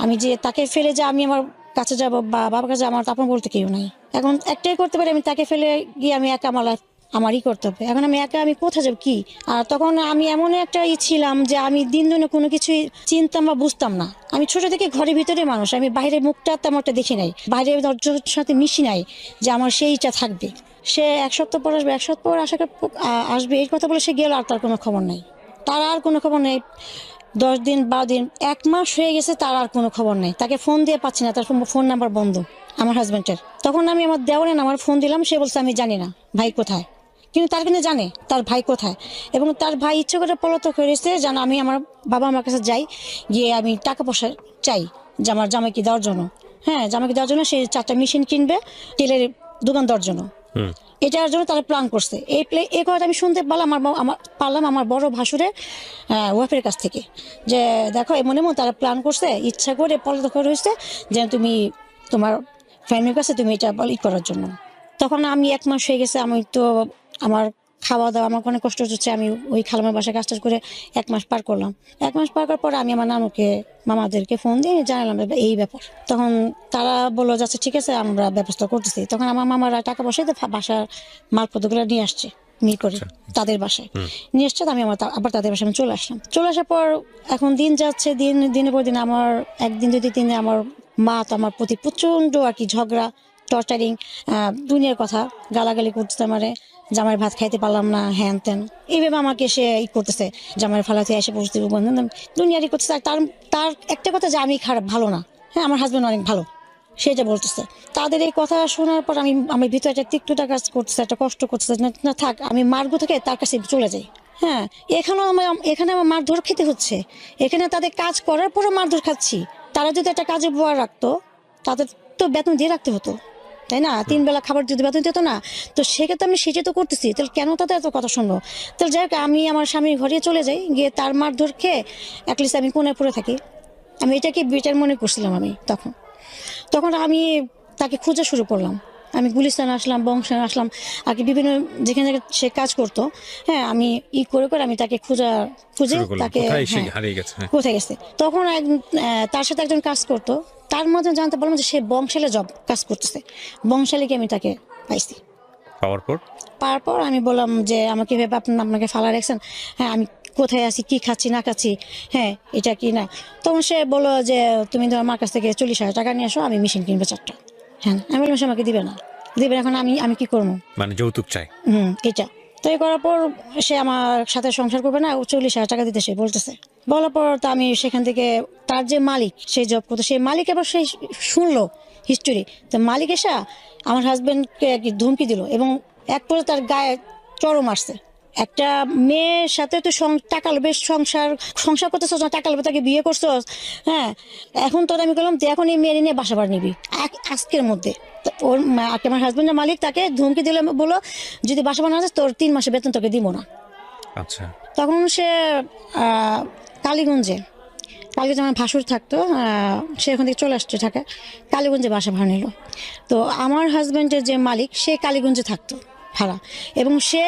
আমি যে তাকে ফেলে যে আমি আমার কাছে যাবো বা বাবার কাছে, আমার আপন বলতে কেউ নাই। এখন একটাই করতে পারি, আমি তাকে ফেলে গিয়ে আমি একা আমারই করতে হবে। এখন আমি একা, আমি কোথায় যাবো কি? আর তখন আমি এমন একটা ছিলাম যে আমি দিন দিনে কোনো কিছুই চিনতাম বা বুঝতাম না। আমি ছোট থেকে ঘরের ভিতরে মানুষ, আমি বাইরের মুখটা তেমন একটা দেখি নাই, বাইরের দরজার সাথে মিশি নাই যে আমার সেইটা থাকবে। সে 1 সপ্তাহ পর আসবে, 1 সপ্তাহ পর আসবে এই কথা বলে সে গেল, আর তার কোনো খবর নেই। 10 দিন 12 দিন 1 মাস হয়ে গেছে, তার আর কোনো খবর নেই। তাকে ফোন দিয়ে পাচ্ছি না, তার ফোন নাম্বার বন্ধ আমার হাজবেন্ডের। তখন আমি আমার দেওয়ারে আমার ফোন দিলাম, সে বলছে আমি জানি না ভাই কোথায়, কিন্তু তার কিন্তু জানে তার ভাই কোথায়, এবং তার ভাই ইচ্ছে করে পলাতক হয়েছে যেন আমি আমার বাবা আমার কাছে যাই, গিয়ে আমি টাকা পয়সা চাই যে আমার জামাইকে দেওয়ার জন্য। হ্যাঁ, জামাইকে দেওয়ার জন্য সে 4টা মেশিন কিনবে টেলের দোকান দেওয়ার জন্য। এটার জন্য তারা প্ল্যান করছে। এই কথাটা আমি শুনতে পারলাম পারলাম আমার বড় ভাসুরের ওয়াইফের কাছ থেকে, যে দেখো এমন এমন তারা প্ল্যান করছে, ইচ্ছা করে পলাতক হয়েছে যেন তুমি তোমার ফ্যামিলির কাছে তুমি এটা করার জন্য। তখন আমি 1 মাস হয়ে গেছে, আমি তো আমার খাওয়া দাওয়া আমার অনেক কষ্ট হচ্ছে, আমি ওই খালামের বাসায় কাজ টাজ করে 1 মাস পার করলাম। 1 মাস পার করার পরে আমি আমার নানুকে মামাদেরকে ফোন দিয়ে জানালাম এই ব্যাপার। তখন তারা বললো যাচ্ছে ঠিক আছে আমরা ব্যবস্থা করতেছি। তখন আমার মামারা টাকা পয়সা দিয়ে বাসার মালপত্রগুলো নিয়ে আসছে করে তাদের বাসায় নিয়ে আসছে। আমি আবার তাদের বাসায় আমি চলে আসলাম। চলে আসার পর এখন দিন যাচ্ছে, দিনের পর দিন আমার একদিন 2 দিনে আমার মা তো আমার প্রতি প্রচন্ড আর কি ঝগড়া, টর্চারিং, দুনিয়ার কথা গালাগালি করতেছে আমারে, জামাই ভাত খাইতে পারলাম না, হ্যান ত্যান এইভাবে আমাকে সে করতেছে, জামাই ফালাতে এসে পৌঁছতে দুনিয়ারই করতেছে। আর তার একটা কথা যে আমি খারাপ, ভালো না। হ্যাঁ, আমার হাজবেন্ড অনেক ভালো, সেটা বলতেছে। তাদের এই কথা শোনার পর আমি ভিতরে একটা তিক্ততা কাজ করতেছে, একটা কষ্ট করতেছে, না থাক আমি মার্গ থেকে তার কাছে চলে যাই। হ্যাঁ, এখানে আমার মারধর খেতে হচ্ছে, এখানে তাদের কাজ করার পরও মারধর খাচ্ছি। তারা যদি একটা কাজে বোয়া রাখতো তাদের তো বেতন দিয়ে রাখতে হতো, তাই না? 3 বেলা খাবার যদি বেতন দিত না, তো সেক্ষেত্রে আমি সেটা তো করতেছি, তাহলে কেন তাদের এত কথা শুনবো? তাহলে যাই হোক, আমি আমার স্বামীর ঘরে চলে যাই, গিয়ে তার মারধর খেয়ে অ্যাটলিস্ট আমি কোণে পড়ে থাকি। আমি এটাকে বেটার মনে করছিলাম। আমি তখন আমি তাকে খোঁজা শুরু করলাম। আমি গুলিস্তান আসলাম, বংশান আসলাম, আর কি বিভিন্ন যেখানে সে কাজ করতো। হ্যাঁ, আমি করে আমি তাকে খুঁজে তাকে কোথায় গেছে। তখন তার সাথে একজন কাজ করতো, তার মধ্যে জানতে পারলাম যে সে বংশালে কাজ করতেছে। বংশালীকে আমি তাকে পাইছি। পাওয়ার পর আমি বললাম যে আমাকে ভেবে আপনাকে ফালা রাখছেন, হ্যাঁ আমি কোথায় আছি, কি খাচ্ছি না খাচ্ছি, হ্যাঁ এটা কি না। তখন সে বললো যে তুমি তো আমার কাছ থেকে 40,000 টাকা নিয়ে আসো, আমি মেশিন কিনবো 4টা। হ্যাঁ, আমি বললাম সে আমাকে দিবে না। এখন আমি কি করবো? মানে যৌতুক চাই। এটা তো করার পর সে আমার সাথে সংসার করবে না, 40,000 টাকা দিতে সে বলতেছে। বলার পর তো আমি সেখান থেকে তার যে মালিক, সে জব করতো, সেই মালিক এবার সে শুনলো হিস্টোরি। তো মালিক এসে আমার হাজবেন্ডকে আর কি ধমকি দিল, এবং এক পরে তার গায়ে চড়ও মারছে। একটা মেয়ের সাথে তো টাকা লোভে সংসার করতেছ, টাকা লোভে তাকে বিয়ে করছো। হ্যাঁ, এখন তোর আমি বললাম এখন এই মেয়ে নিয়ে বাসা বাড়ি নিবি আজকের মধ্যে। ওর আমার হাজবেন্ডের মালিক তাকে ধমকি দিলে, বলো যদি বাসা বাড়ি না যাস তোর 3 মাসের বেতন তোকে দিব না। আচ্ছা। তখন সে কালীগঞ্জে আমার ভাসুর থাকতো, সে এখান থেকে চলে আসছে ঢাকা, কালীগঞ্জে বাসা ভাড়া নিল। তো আমার হাজবেন্ডের যে মালিক সে কালীগঞ্জে থাকতো ভাড়া, এবং সে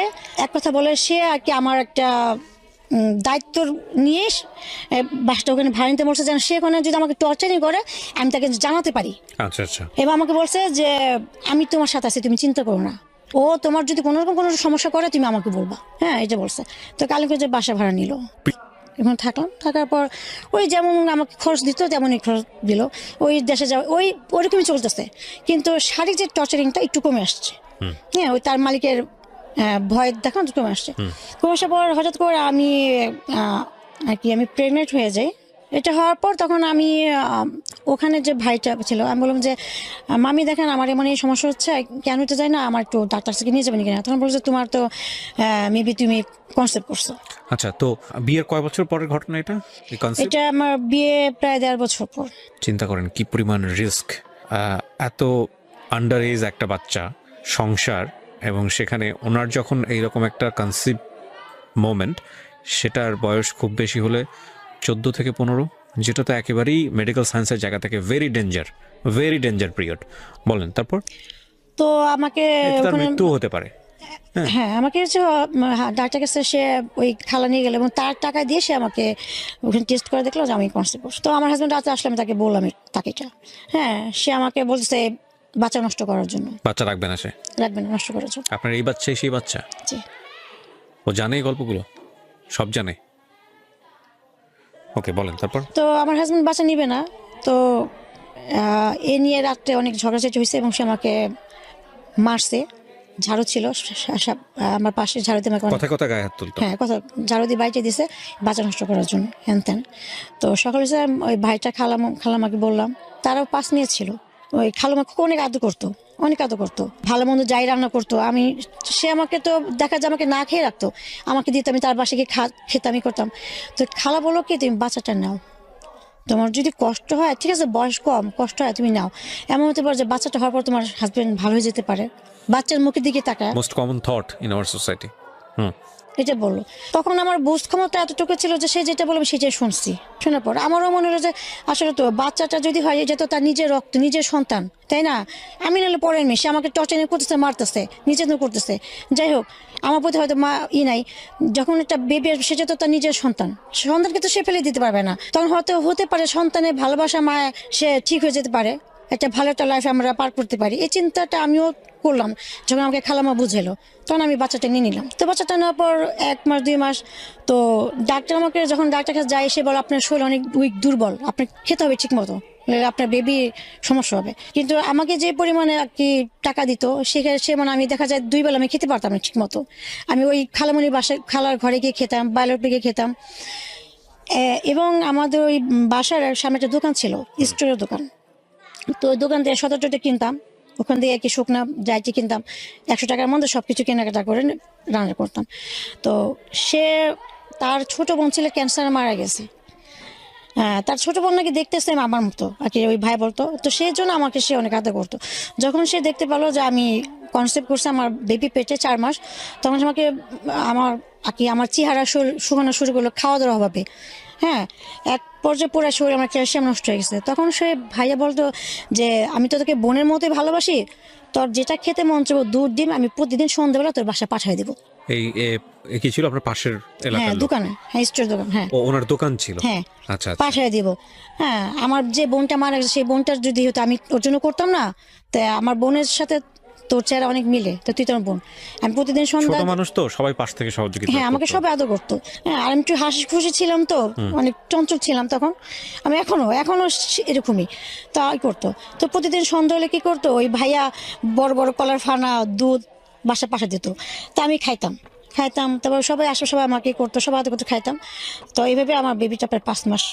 এক কথা বলে সে আর কি আমার একটা দায়িত্ব নিয়ে বাসটা ওখানে ভাড়া নিতে বলছে, যেন সে ওখানে যদি আমাকে টর্চারিং করে আমি তাকে জানাতে পারি। আচ্ছা আচ্ছা। এবার আমাকে বলছে যে আমি তোমার সাথে আছি, তুমি চিন্তা করো না, ও তোমার যদি কোনো রকম কোনো সমস্যা করে তুমি আমাকে বলবা। হ্যাঁ, এটা বলছে। তো কালীগঞ্জে বাসা ভাড়া নিল, এখন থাকলাম। থাকার পর ওই যেমন আমাকে খরচ দিত তেমনই খরচ দিল, ওই দেশে যাওয়া ওইরকমই চলতেছে, কিন্তু শারীরিক যে টর্চারিংটা একটু কমে আসছে। হ্যাঁ, ওই তার মালিকের ভয় দেখানো কমে আসছে। কমে আসার পর হঠাৎ করে আমি আর কি আমি প্রেগনেন্ট হয়ে যাই। এটা হওয়ার পর তখন আমি ওখানে যে ভাইটা ছিল, আমি বললাম যে মামি দেখেন আমার এমন এই সমস্যা হচ্ছে, কেন হতে যায় না, আমার একটু ডাক্তার থেকে নিয়ে যাবেন কিনা। তখন বলছে তোমার তো মেবি তুমি কনসেপ্ট করছো। আচ্ছা, তো বিয়ের কয় বছর পরের ঘটনা এটা? এটা আমার বিয়ে প্রায় 1.5 বছর পর। চিন্তা করেন কি পরিমাণ রিস্ক, এত আন্ডার এজ একটা বাচ্চা, সংসার, এবং সেখানে ওনার যখন এইরকম একটা কনসিভ মোমেন্ট, সেটার বয়স খুব বেশি হলে 14 থেকে 15, যেটা তো একেবারেই মেডিকেল সায়েন্সের জায়গা থেকে ভেরি ডেঞ্জার পিরিয়ড। বলেন তারপর? তো আমাকে তার মৃত্যু হতে পারে। হ্যাঁ, আমাকে ডাক্তার কাছে সে ওই খালা নিয়ে গেল, এবং তার টাকা দিয়ে সে আমাকে ওখানে টেস্ট করে দেখলো যে আমি কনসেপ্ট করছি। তো আমার হাজব্যান্ড রাতে আসলে আমি তাকে বললাম তাকে এটা। হ্যাঁ, সে আমাকে বলছে বাচ্চা নষ্ট করার জন্য। বাচ্চা রাখবে না, সে রাখবে না, নষ্ট করার জন্য। আপনার এই বাচ্চাই সেই বাচ্চা? জি। ও জানে এই গল্পগুলো, সব জানে? ওকে, বলেন তারপর। তো আমার হাজব্যান্ড বাচ্চা নিবে না, তো এ নিয়ে রাত্রে অনেক ঝগড়াঝাটি হয়েছে, এবং সে আমাকে মারছে। ঝাড়ু ছিল আমার পাশে, ঝাড়ু দিয়ে আমাকে কথা গায়ে হাত তুলতো। হ্যাঁ, কথা ঝাড়ু দিয়ে বাইটে দিছে বাচ্চা নষ্ট করার জন্য, হ্যান ত্যান। তো সকালে ওই ভাইটা খালামাকে বললাম, তারাও 5 মেয়ে ছিল, ওই খালামা অনেক আদর করতো, অনেক আদর করতো, ভালো মন্দ যাই রান্না করতো। সে আমাকে তো দেখা যায় আমাকে না খেয়ে রাখতো, আমাকে দিত, আমি তার বাসায় গিয়ে খেতে আমি করতাম। তো খালা বলো কি, তুমি বাচ্চাটা নাও, তোমার যদি কষ্ট হয় ঠিক আছে, বয়স কম, কষ্ট হয় তুমি নাও। এমন হতে পারে যে বাচ্চাটা হওয়ার পর তোমার হাজবেন্ড ভালো হয়ে যেতে পারে। বাচ্চার মুখের দিকে তাকায়, most common thought in our society. এটা বললো। তখন আমার বুঝ ক্ষমতা এতটুকু ছিল যে সে যেটা বলবে সেটাই শুনছি। শোনার পর আমারও মনে হলো যে আসলে তো বাচ্চাটা যদি হয়, এটা তো তার নিজের রক্ত, নিজের সন্তান, তাই না? আমি নাহলে পরের মেয়ে, সে আমাকে টর্চার করতেছে, মারতেছে, নির্যাতন করতেছে। যাই হোক, আমার প্রতি হয়তো নাই, যখন একটা বেবি আসবে সেটা তো তার নিজের সন্তান, সন্তানকে তো সে ফেলে দিতে পারবে না। তখন হয়তো হতে পারে সন্তানের ভালোবাসা মায়া সে ঠিক হয়ে যেতে পারে, একটা ভালো একটা লাইফ আমরা পার করতে পারি। এই চিন্তাটা আমিও করলাম। যখন আমাকে খালামা বুঝেলো তখন আমি বাচ্চাটা নিয়ে নিলাম। তো বাচ্চাটা নেওয়ার পর 1 মাস 2 মাস তো ডাক্তার আমাকে, যখন ডাক্তার কাছে যায়, সে বলে আপনার শরীর অনেক উইক, দুর্বল, আপনার খেতে হবে ঠিক মতো, আপনার বেবি সমস্যা হবে। কিন্তু আমাকে যে পরিমাণে আর কি টাকা দিত, সে মানে আমি দেখা যায় 2 বেলা আমি খেতে পারতাম না ঠিক মতো। আমি ওই খালামণির বাসায়, খালার ঘরে গিয়ে খেতাম, বাইরের গিয়ে খেতাম। এবং আমাদের ওই বাসার সামনে একটা দোকান ছিল, স্টোরের দোকান। তো ওই দোকান থেকে 17টা কিনতাম, ওখান থেকে কি শুকনা যাইটি কিনতাম, 100 টাকার মধ্যে সবকিছু কেনাকাটা করে রান্না করতাম। তো সে, তার ছোট বোন ছিল ক্যান্সারে মারা গেছে। হ্যাঁ, তার ছোট বোন নাকি দেখতেছে আমার মতো আর কি, ওই ভাই বলতো। তো সেই জন্য আমাকে সে অনেক আদর করতো। যখন সে দেখতে পেলো যে আমি কনসেপ্ট করছি, আমার বেবি পেটে 4 মাস, তখন সে আমাকে আমার চেহারা শুকানো শুরু করলো খাওয়া দাওয়ার অভাবে। হ্যাঁ, এক পর্যায়ে পুরো শরীর আমার ক্যালসিয়াম নষ্ট হয়ে গেছে। তখন সে ভাইয়া বলতো যে আমি তো তোকে বোনের মতোই ভালোবাসি, তোর যেটা খেতে মন চাইবো, দুধ ডিম আমি প্রতিদিন সন্ধ্যাবেলা তোর বাসায় পাঠিয়ে দেবো। এই কি ছিল আপনার পাশের হ্যাঁ, এলাকার লোক? দোকানে, হ্যাঁ, স্টোর দোকান, হ্যাঁ। ও, ওনার দোকান ছিল। হ্যাঁ, আচ্ছা আচ্ছা। পাঠিয়ে দিব। হ্যাঁ, আমার যে বোনটা মারা গেছে, সেই বোনটার যদি হতো, আমি ওর জন্য করতাম না। তাই আমার বোনের সাথে তোর চেহারা অনেক মিলে, তো তুই তোর বোন। আমি প্রতিদিন ছোট সন্ধ্যা, মানুষ তো সবাই পাশ থেকে সহযোগিতা হ্যাঁ, আমাকে করতো। সবাই আদর করতো। হ্যাঁ, আর আমি একটু হাসি খুশি ছিলাম, তো অনেক চঞ্চল ছিলাম তখন। আমি এখনো এরকমই তাই করতো। তো প্রতিদিন সন্ধ্যা হলে কি করতো, ওই ভাইয়া বড় বড় কলার ফানা দুধ বাসা পাশা দিত। তা আমি খাইতাম। তারপর সবাই আসো, সবাই আমাকে করতো, সবাই আদর করতে খাইতাম। তো এইভাবে আমার বেবিটা প্রায় 5 মাস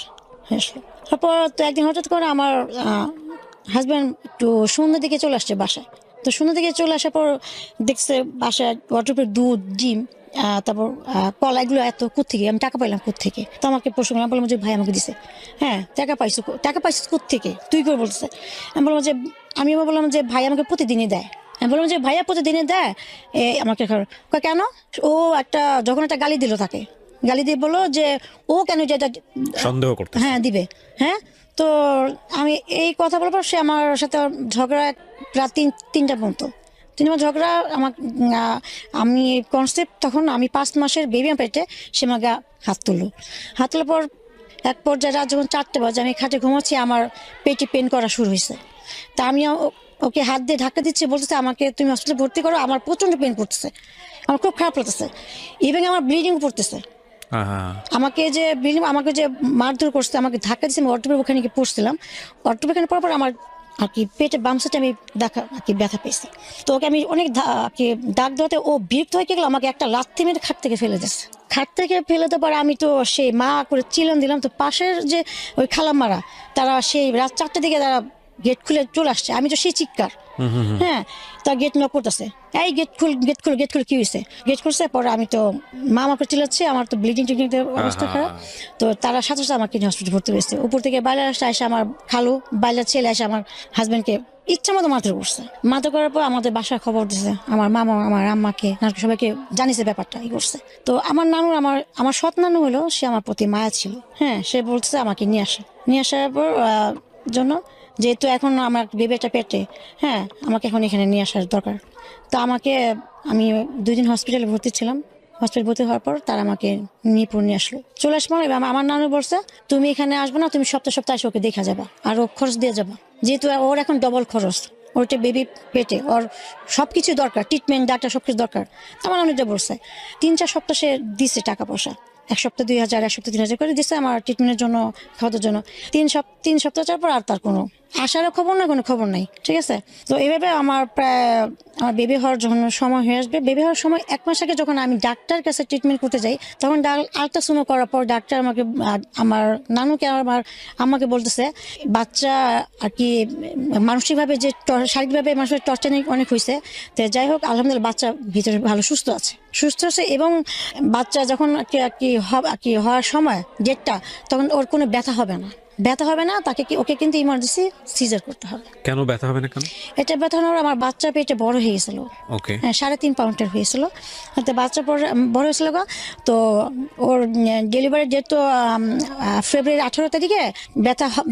হয়েছিল। তারপর তো একদিন হঠাৎ করে আমার হাজব্যান্ড একটু সন্ধ্যের দিকে চলে আসছে বাসায়। তো সন্ধ্যের দিকে চলে আসার পর দেখছে বাসায় ওয়াটারপ্রুফ দুধ, ডিম, তারপর কলা, এগুলো এত কোত্থেকে, আমি টাকা পাইলাম কোত্থেকে? তো আমাকে প্রশ্ন করলাম, বললাম যে ভাই আমাকে দিছে। হ্যাঁ, টাকা পাইছিস কোত্থেকে, তুই করে বলতেছে? আমি বললাম যে ভাই আমাকে প্রতিদিনই দেয়। আমি বললাম যে ভাইয়া প্রতিদিনই দেয় আমাকে কেন? ও যখন একটা গালি দিল, তাকে গালি দিয়ে বললো যে ও কেন যেটা সন্দেহ করতে। হ্যাঁ দিবে। হ্যাঁ, তো আমি এই কথা বলার পর সে আমার সাথে ঝগড়া রাত 3টা পর্যন্ত। 3 মাস ঝগড়া আমার। আমি কনসেপ্ট, তখন আমি 5 মাসের বেবি আমার পেটে, সে আমার হাত তোলার পর এক পর্যায়ে রাত যখন 4টে বাজে, আমি খাটে ঘুমাচ্ছি, আমার পেটে পেন করা শুরু হয়েছে। তা আমি ওকে হাত দিয়ে ধাক্কা দিচ্ছি, বলতেছে আমাকে তুমি হসপিটালে ভর্তি করো, আমার প্রচন্ড পেন করতেছে, আমার খুব খারাপ লাগতেছে, ইভেন আমার ব্লিডিং পড়তেছে। আমাকে যে মারধর করছে, আমাকে ধাক্কা দিচ্ছে, আমি অর্থপের ওখানে গিয়ে পড়ছিলাম। অর্থপের ওখানে পড়ার পর আমার আর কি পেটে বাম সাইডে আমি ব্যথা পেয়েছি। তো ওকে আমি অনেক দাগ দেওয়াতে ও বিরক্ত হয়ে গেল, আমাকে একটা লাথি মেরে খাট থেকে ফেলে দিচ্ছে। খাট থেকে ফেলে দেওয়ার পর আমি তো সেই মা করে চিলন দিলাম। তো পাশের যে ওই খালাম্মারা, তারা সেই রাত 4টার দিকে তারা গেট খুলে চলে আসছে। আমি তো সেই চিৎকার, হ্যাঁ, তা গেট নক করতেছে, এই গেট খুল কি হয়েছে? গেট খুলছে পরে আমি তো মা আমাকে চিল্লাচ্ছে, আমার তো ব্লিডিং অবস্থা খারাপ। তো তারা সাথে সাথে আমাকে হসপিটাল ভর্তি হয়েছে। উপর থেকে বাইরে এসে আমার খালু, বাইরের ছেলে এসে আমার হাজবেন্ডকে ইচ্ছা মতো মারধর করছে। মারধর করার পর আমাদের বাসায় খবর দিছে, আমার মামা, আমার আম্মাকে, সবাইকে জানিয়েছে ব্যাপারটা ই করছে। তো আমার নানু, আমার সৎ নানু হলো, সে আমার প্রতি মায়া ছিল। হ্যাঁ, সে বলতেছে আমাকে নিয়ে আসার পর জন্য, যেহেতু এখন আমার বেবিটা পেটে, হ্যাঁ, আমাকে এখন এখানে নিয়ে আসার দরকার। তো আমি 2 দিন হসপিটালে ভর্তি ছিলাম। হসপিটাল ভর্তি হওয়ার পর তারা আমাকে মিরপুর নিয়ে আসলো। চলে আসবো, আমার নানু বলছে তুমি এখানে আসবে না, তুমি সপ্তাহে এসে ওকে দেখা যাবা, আর ও খরচ দিয়ে যাবা, যেহেতু ওর এখন ডবল খরচ, ওরটা বেবি পেটে, ওর সবকিছু দরকার, ট্রিটমেন্ট, ডাক্তার, সবকিছু দরকার। আমার নানুটা বলছে 3-4 সপ্তাহ সে দিচ্ছে টাকা পয়সা, 1 সপ্তাহ 2,000, 1 সপ্তাহ 3,000 করে দিচ্ছে আমার ট্রিটমেন্টের জন্য, খাওয়ার জন্য। 3 সপ্তাহ যাওয়ার পর আর তার কোনো আসারও খবর না, কোনো খবর নাই, ঠিক আছে। তো এইভাবে আমার প্রায় আমার বেবি হওয়ার যখন সময় হয়ে আসবে, বেবি হওয়ার সময় 1 মাস আগে যখন আমি ডাক্তার কাছে ট্রিটমেন্ট করতে যাই, তখন আল্ট্রাসাউন্ড করার পর ডাক্তার আমাকে আমার নানুকে আমার আমাকে বলতেছে বাচ্চা আর কি মানসিকভাবে যে শারীরিকভাবে মানুষের টর্চার অনেক হয়েছে। তো যাই হোক, আলহামদুলিল্লাহ বাচ্চা ভিতরে ভালো সুস্থ আছে এবং বাচ্চা যখন আর কি হওয়ার সময় ডেটটা, তখন ওর কোনো ব্যথা হবে না, তাকে ওকে কিন্তু ইমার্জেন্সি সিজার করতে হবে। কেন ব্যথা হবে না কেন? এটা ব্যথা হওয়ার আমার বাচ্চা পেটে বড় হয়ে গেছিল, ওকে। 3.5 পাউন্ডের হয়েছিল। তো বাচ্চা বড় হয়েছিল, তো ওর ডেলিভারি ডেট তো ফেব্রুয়ারি 18 তারিখে।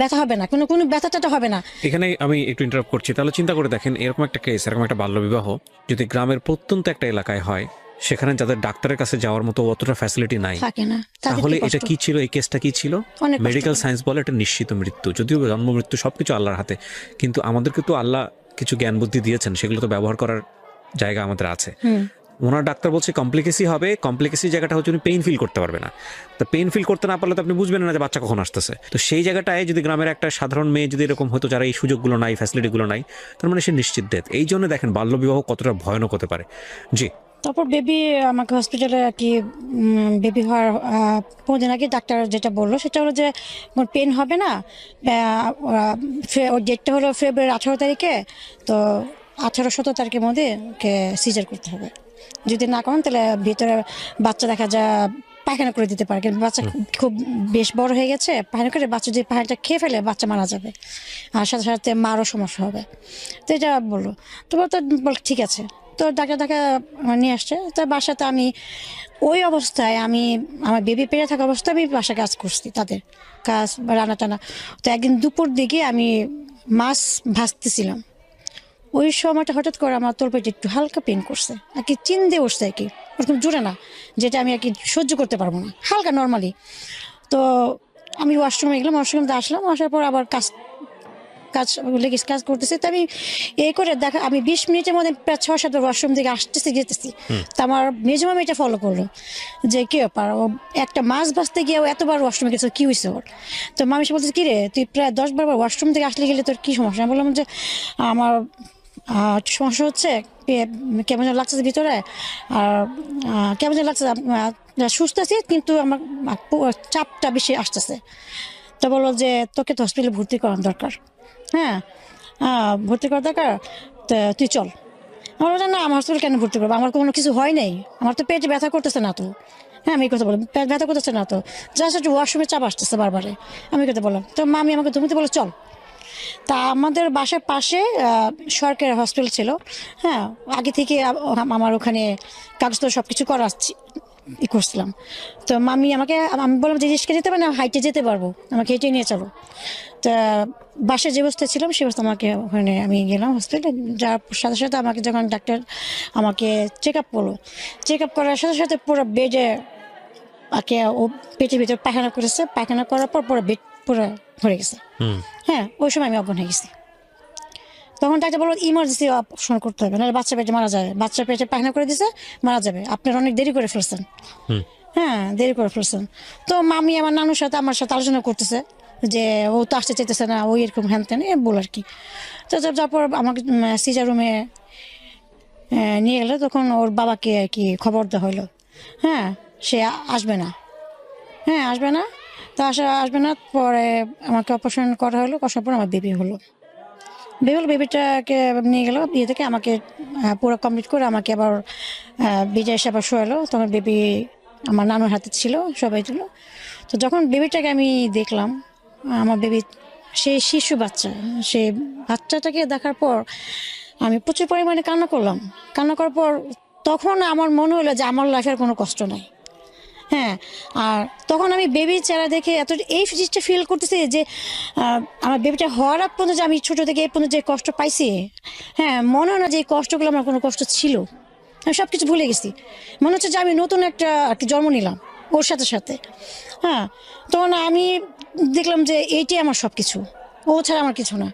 ব্যথা হবে না, কোনো ব্যথাটা হবে না। এখানে আমি একটু ইন্টারাপ্ট করছি, তাহলে চিন্তা করে দেখেন, এরকম একটা কেস, এরকম একটা বাল্যবিবাহ যদি গ্রামের প্রত্যন্ত একটা এলাকায় হয়, সেখানে যাদের ডাক্তারের কাছে যাওয়ার মতো অতটা ফ্যাসিলিটি নাই, থাকে না, তাদের তাহলে কি কষ্ট। এটা কি ছিল? এই কেসটা কি ছিল? অনেক কষ্ট। মেডিকেল সায়েন্স বলে এটা নিশ্চিত মৃত্যু, যদিও জন্ম মৃত্যু সবকিছু আল্লাহর হাতে, কিন্তু আমাদেরকে তো আল্লাহ কিছু জ্ঞান বুদ্ধি দিয়েছেন, সেগুলো তো ব্যবহার করার জায়গা আমাদের আছে। ওনার ডাক্তার বলছে কমপ্লিকেসি হবে, কমপ্লিকেসি জায়গাটা হচ্ছে উনি পেইন ফিল করতে পারবে না। তো পেইন ফিল করতে না পারলে তো আপনি বুঝবেন না যে বাচ্চা কখন আসতেছে। তো সেই জায়গাটায় যদি গ্রামের একটা সাধারণ মেয়ে যদি এরকম হতো, যারা এই সুযোগগুলো নাই, ফ্যাসিলিটিগুলো নাই, তার মানে সে নিশ্চিত ডেথ। এই জন্য দেখেন বাল্যবিবাহ কতটা ভয়ানক হতে পারে। জি। তারপর বেবি আমাকে হসপিটালে আর কি বেবি হওয়ার 5 দিন আগে ডাক্তার যেটা বললো সেটা হলো যে মোর পেন হবে না। ওর ডেটটা হলো ফেব্রুয়ারি 18 তারিখে, তো 18-17 তারিখের মধ্যে ওকে সিজার করতে হবে। যদি না করেন তাহলে ভিতরে বাচ্চা দেখা যায় পায়খানা করে দিতে পারে, কিন্তু বাচ্চা খুব বেশ বড় হয়ে গেছে, পায়খানা করে বাচ্চা যদি পায়খানাটা খেয়ে ফেলে বাচ্চা মারা যাবে, আর সাথে সাথে মারও সমস্যা হবে। তো এটা বললো, তো বল ঠিক আছে। তো ডাক্তার নিয়ে আসছে। তো বাসাতে আমি ওই অবস্থায় আমার বেবি পেটে থাকা অবস্থায় আমি বাসায় কাজ করছি, তাদের কাজ বা রান্না টানা। তো একদিন দুপুর দিকে আমি মাছ ভাজতেছিলাম, ওই সময়টা হঠাৎ করে আমার তলপেটে একটু হালকা পেন করছে, আর কি চিনতে উঠছে আর কি, ওরকম জোরে না, যেটা আমি আর কি সহ্য করতে পারবো না, হালকা নর্মালি। তো আমি ওয়াশরুমে গেলাম, ওয়াশরুমে আসার পর আবার কাজ করতেছি। তো আমি এই করে দেখা আমি 20 মিনিটের মধ্যে প্রায় 6-7 ওয়াশরুম থেকে যেতেছি। তো আমার মেজমামি এটা ফলো করলো যে কি ব্যাপার, ও একটা মাছ ভাজতে গিয়ে এতবার ওয়াশরুমে গেছে, কি হয়েছে ওর? তো মামি এসে বলতেছে কি রে, তুই প্রায় 10-12 বার ওয়াশরুম থেকে আসলে গেলে তোর কি সমস্যা? আমি বললাম যে আমার সমস্যা হচ্ছে, কেমন যেন লাগছে ভিতরে, আর কেমন যেন লাগছে, সুস্থ আছি কিন্তু আমার চাপটা বেশি আসতেছে। তো বললো যে তোকে তো হসপিটালে ভর্তি করার দরকার। হ্যাঁ, ভর্তি করা দরকার, তো তুই চল। আমার বললাম না, আমার হসপিটাল কেন ভর্তি করবো, আমার কোনো কিছু হয় নাই, আমার তো পেটে ব্যথা করতেছে না তো। হ্যাঁ, আমি এই কথা বললাম, পেট ব্যথা করতেছে না তো, জাস্ট একটু ওয়াশরুমে চাপ আসতেছে বারবারে, আমি কথা বললাম। তো মামি আমাকে ধুমিতে বলো চল। তা আমাদের বাসার পাশে সরকারি হসপিটাল ছিল। হ্যাঁ, আগে থেকে আমার ওখানে কাগজপত্র সব কিছু করা করছিলাম। তো আমি বললাম যে রিস্কে যেতে পারবো না, হাইটে যেতে পারবো, আমাকে হেঁটে নিয়ে চলো। তা বাসায় যে অবস্থায় ছিলাম সে অবস্থা আমাকে ওখানে আমি গেলাম হসপিটালে, যার সাথে সাথে আমাকে যখন ডাক্তার আমাকে চেক আপ করার সাথে সাথে পুরো বেডে ও পেটের ভিতরে পায়খানা করার পর পুরো বেড পুরো ভরে গেছে। হ্যাঁ, ওই সময় আমি অজ্ঞান হয়ে গেছি। তখন ডাক্তার বললো ইমার্জেন্সি অপারেশন করতে হবে, নাহলে বাচ্চা পেটে মারা যাবে, বাচ্চা পেটে পায়খানা করে দিছে, মারা যাবে, আপনার অনেক দেরি করে ফেলছেন। হ্যাঁ, দেরি করে ফেলছেন। তো মামি আমার নানুর সাথে আমার সাথে আলোচনা করতেছে যে ও তো আসতে চাইতেছে না, ওই এরকম হ্যান ত্যান বল আর কি। তো তারপর আমাকে সিজার রুমে নিয়ে গেলো, তখন ওর বাবাকে আর কি খবর দেওয়া হইলো। হ্যাঁ, সে আসবে না, তো আসবে না। পরে আমাকে অপারেশন করা হলো, করার পর আমার বেবি হলো। বেবিটাকে নিয়ে গেলো বিয়ে থেকে, আমাকে পুরো কমপ্লিট করে আমাকে আবার বিজয় এসে আবার শোয়ালো। তখন বেবি আমার নানুর হাতে ছিল, সবাই ছিল। তো যখন বেবিটাকে আমি দেখলাম, আমার বেবি সেই শিশু বাচ্চা, সেই বাচ্চাটাকে দেখার পর আমি প্রচুর পরিমাণে কান্না করার পর তখন আমার মনে হলো যে আমার লাইফের কোনো কষ্ট নাই। হ্যাঁ, আর তখন আমি বেবির চেহারা দেখে এই জিনিসটা ফিল করতেছি যে আমার বেবিটা হওয়ার আগ পর্যন্ত, যে আমি ছোটো থেকে এই পর্যন্ত যে কষ্ট পাইছি, হ্যাঁ, মনে হয় না যে এই কষ্টগুলো আমার কোনো কষ্ট ছিল, আমি সব কিছু ভুলে গেছি। মনে হচ্ছে যে আমি নতুন একটা আর কি জন্ম নিলাম ওর সাথে সাথে। হ্যাঁ, তখন আমি দেখলাম যে এইটাই আমার সব কিছু, ও ছাড়া আমার কিছু না।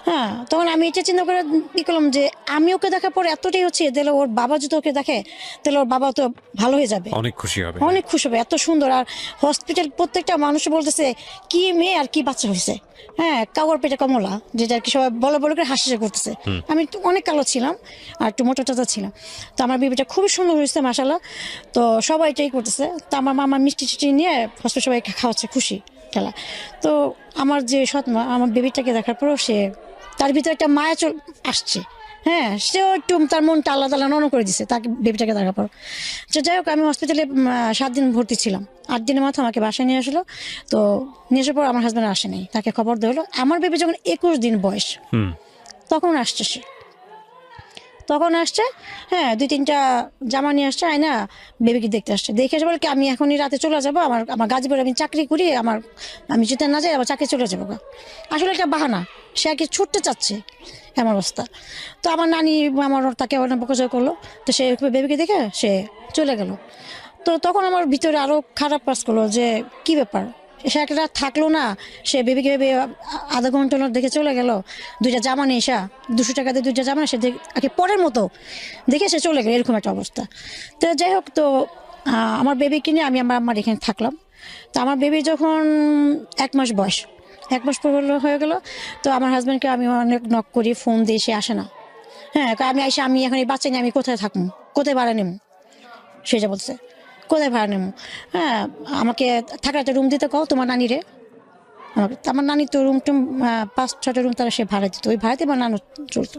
হ্যাঁ, তখন আমি এটা চিন্তা করে ই করলাম যে আমি ওকে দেখার পর এতটাই হচ্ছে, তাহলে ওর বাবা যদি ওকে দেখে তাহলে ওর বাবা তো ভালো হয়ে যাবে, অনেক খুশি হবে। অনেক খুশি হবে, এত সুন্দর। আর হসপিটাল প্রত্যেকটা মানুষ বলতেছে কি মেয়ে আর কি বাচ্চা হয়েছে। হ্যাঁ, কাউর পেটে কমলা, যেটা আর কি সবাই বলে বলে করে হাসি করতেছে। আমি একটু অনেক কালো ছিলাম আর একটু মোটা টাটা ছিলাম, তো আমার বেবিটা খুবই সুন্দর হয়েছে মাশাআল্লাহ। তো সবাই এটাই করতেছে, তো আমার মামা মিষ্টি টিষ্টি নিয়ে হসপিটাল সবাই খাওয়াচ্ছে, খুশি খেলা। তো আমার যে সৎমা আমার বেবিটাকে দেখার পরও সে, তার ভিতরে একটা মায়া আসছে। হ্যাঁ, সেও একটু তার মনটা আল্লাহ তাআলা নরম করে দিছে তাকে, বেবিটাকে দেখার পর। তো যাই হোক, আমি হসপিটালে 7 দিন ভর্তি ছিলাম। 8 দিনের মাথায় আমাকে বাসায় নিয়ে আসলো। তো নিয়ে আসার পর আমার হাজব্যান্ড আসে নাই, তাকে খবর দেওয়া হলো। আমার বেবি যখন 21 দিন বয়স তখন আসছে সে, তখন আসছে। হ্যাঁ, 2-3টা জামা নিয়ে আসছে, আয়না বেবিকে দেখতে আসছে। দেখে এসে বলে কি আমি এখনই রাতে চলে যাবো, আমার আমার গাজীপুরে আমি চাকরি করি, আমি যেতে না যাই আবার চাকরি চলে যাবো গা। আসলে একটা বাহানা, সে আর কি ছুটতে চাচ্ছে, এমন অবস্থা। তো আমার নানি আমার তাকে অনেক বকজয় করলো। তো সে বেবিকে দেখে সে চলে গেল। তো তখন আমার ভিতরে আরো খারাপ কাজ করলো যে কি ব্যাপার, সে একটা রাত থাকলো না, সে বেবিকে ভেবে আধা ঘন্টা দেখে চলে গেল। 2টা জামা নিয়ে এসা 200 টাকা দিয়ে 2টা জামা সে আগে পরের মতো দেখে সে চলে গেল, এরকম একটা অবস্থা। তো যাই হোক, তো আমার বেবিকে নিয়ে আমি আমার এখানে থাকলাম। তো আমার বেবি যখন 1 মাস বয়স, 1 মাস পর হয়ে গেল, তো আমার হাজব্যান্ডকে আমি অনেক নক করি, ফোন দিয়ে, সে আসে না। হ্যাঁ, আমি এখন এই বাচ্চা নিয়ে আমি কোথায় থাকবো, কোথায় ভাড়া নেব, সেটা বলছে কোথায় ভাড়া নেব। হ্যাঁ, আমাকে থাকার একটা রুম দিতে কও তোমার নানিরে। আমার নানি তো রুম টুম 5-6টা রুম তারা সে ভাড়া দিত, ওই ভাড়াতে আমার নানু চলতো।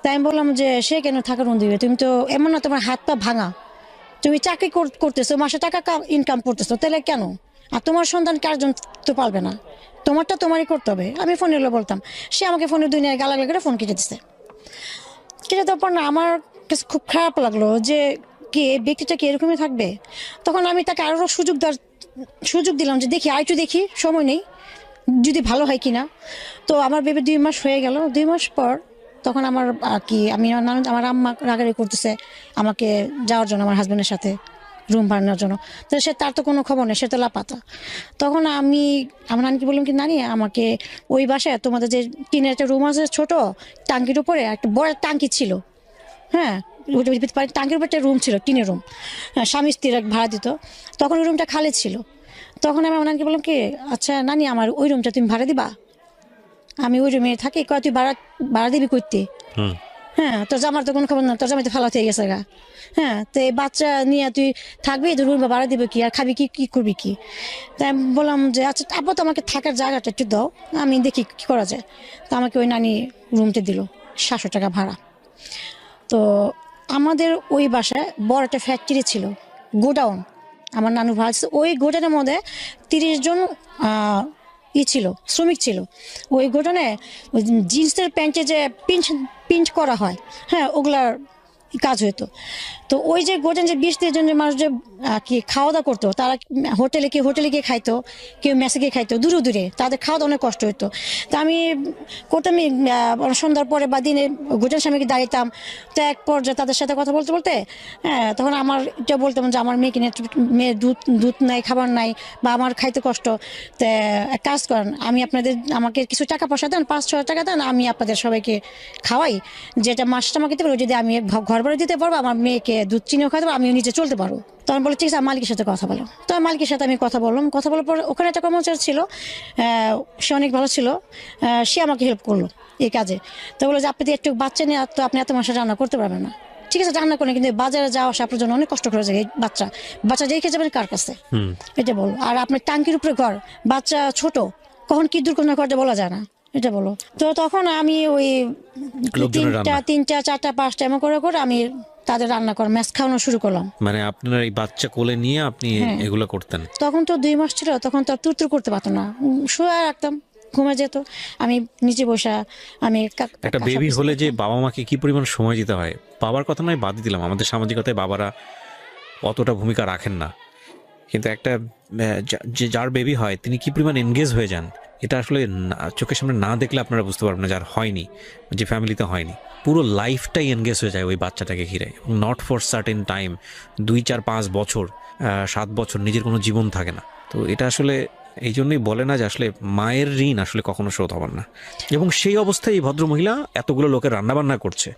তাই আমি বললাম যে সে কেন থাকার রুম দিবে, তুমি তো এমন না তোমার হাত পা ভাঙা, তুমি চাকরি করতেছো, মাসে টাকা ইনকাম করতেছো, তাহলে কেন? আর তোমার সন্তান কারজন তো পারবে না, তোমারটা তোমারই করতে হবে। আমি ফোনে বলতাম, সে আমাকে ফোনে দুনিয়ায় গালাগালি করে ফোন কেটে দিচ্ছে। কেটে দেওয়ার পর না আমার কাছে খুব খারাপ লাগলো যে কি এই ব্যক্তিটা কি এরকমই থাকবে। তখন আমি তাকে আরও সুযোগ দিলাম যে দেখি আরেকটু দেখি, সময় নেই, যদি ভালো হয় কিনা। তো আমার বেবি 2 মাস হয়ে গেল। 2 মাস পর তখন আমার আমার আম্মা রাগারাগি করতেছে আমাকে যাওয়ার জন্য, আমার হাজব্যান্ডের সাথে রুম ভাড়ানোর জন্য। তো তার তো কোনো খবর নেই, সে তো লাপাতা। তখন আমি আমার নানিকে বললাম কি নানি, আমাকে ওই বাসায় তোমাদের যে টিনের একটা রুম আছে ছোট, টাঙ্কির উপরে একটা বড় টাঙ্কি ছিল। হ্যাঁ, টাঙ্কির উপর একটা রুম ছিল, টিনের রুম। হ্যাঁ, স্বামী স্ত্রীর ভাড়া দিত। তখন ওই রুমটা খালি ছিল। তখন আমি আমার নানিকে বললাম কি, আচ্ছা নানি, আমার ওই রুমটা তুমি ভাড়া দিবা, আমি ওই রুমে থাকি। কয় তুই ভাড়া দিবি করতে? হ্যাঁ, তোর জামার তো কোনো খবর না, তোর জামাই তো ফালাতে গেছে গা। হ্যাঁ, তো এই বাচ্চা নিয়ে তুই থাকবি, তোর রুম ভাড়া দিবে কি, আর খাবি কি, কি করবি কি? তাই আমি বললাম যে আচ্ছা আপাতত আমাকে থাকার জায়গাটা একটু দাও, আমি দেখি কি করা যায়। তো আমাকে ওই নানি রুমটা দিল 700 টাকা ভাড়া। তো আমাদের ওই বাসায় বড় একটা ফ্যাক্টরি ছিল, গোডাউন, আমার নানু ভাড়া ছিল। ওই গোডাউনের মধ্যে 30 জন ছিল, শ্রমিক ছিল। ওই গোডাউনে জিন্সের প্যান্টে যে পিঞ্চ করা হয়, হ্যাঁ, ওগুলার কাজ হইতো। তো ওই যে গোডাউন যে 20-30 জন মানুষ যে কি খাওয়া দাওয়া করতো, তারা হোটেলে গিয়ে খাইতো, কেউ মেসে গিয়ে খাইতো, দূরে দূরে, তাদের খাওয়া দাওয়া অনেক কষ্ট হতো। তা আমি করতাম সন্ধ্যার পরে বা দিনে গোডাউন সামনে দাঁড়িতাম। তো এক পর্যায়ে তাদের সাথে কথা বলতে বলতে, হ্যাঁ, তখন আমার এটা বলতাম যে আমার মেয়েকে নিয়ে, মেয়ের দুধ নাই, খাবার নাই, বা আমার খাইতে কষ্ট। তো এক কাজ করেন, আমাকে কিছু টাকা পয়সা দেন, 5-6 টাকা দেন, আমি আপনাদের সবাইকে খাওয়াই, যেটা মাসটা আমাকে দিতে পারবো, যদি আমি ঘর ভাড়া দিতে পারবো, আমার মেয়েকে দুধ চিনিও খাওয়াতে পারবো, আমিও নিজে চলতে পারবো। তখন বলে ঠিক আছে, মালিকের সাথে কথা বলো। তো মালিকের সাথে আমি কথা বললাম। কথা বলার পর ওখানে একটা কর্মচারী ছিল, সে অনেক ভালো ছিল, সে আমাকে হেল্প করলো এই কাজে। তো বলে যে আপনি একটু বাচ্চা নিয়ে, তো আপনি এত মাসে রান্না করতে পারবেন না, ঠিক আছে রান্না করেন, কিন্তু বাজারে যাওয়া আসা আপনার জন্য অনেক কষ্ট করে যায়। এই বাচ্চা রেখে যাবেন কার কাছে, এটা বলো। আর আপনার টাঙ্কির উপরে ঘর, বাচ্চা ছোট, কখন কি দুর্ঘটনা ঘটে বলা যায় না, এটা বলো। তো তখন আমি ওই 3টা 4টা 5টা এমন করে আমি তাদের রান্না করা ম্যাচ খাওয়ানো শুরু করলাম। মানে আপনার এই বাচ্চা কোলে নিয়ে আপনি এগুলো করতেন? তখন তো 2 মাস ছিল, তখন তো তুর করতে পারতো না, শুয়ে রাখতাম, ঘুমে যেত, আমি নিচে বসা। আমি একটা বেবি হলে যে বাবা মাকে কি পরিমাণ সময় দিতে হয়, বাবার কথা নয় বাদই দিলাম, আমাদের সামাজিকতায় বাবারা অতটা ভূমিকা রাখেন না, কিন্তু একটা যার বেবি হয় তিনি কি পরিমাণ এনগেজ হয়ে যান, এটা আসলে চোখের সামনে না দেখলে আপনারা বুঝতে পারবেন না। যার হয়নি, যে ফ্যামিলিতে হয়নি, পুরো লাইফটাই এনগেজ হয়ে যায় ওই বাচ্চাটাকে ঘিরে। নট ফর সার্টেন টাইম, 2, 4, 5 বছর, 7 বছর নিজের কোনো জীবন থাকে না। তো এটা আসলে এই জন্যই বলে না যে আসলে মায়ের ঋণ আসলে কখনো শোধ হবার না। এবং সেই অবস্থায় এই ভদ্রমহিলা এতগুলো লোকের রান্নাবান্না করছে।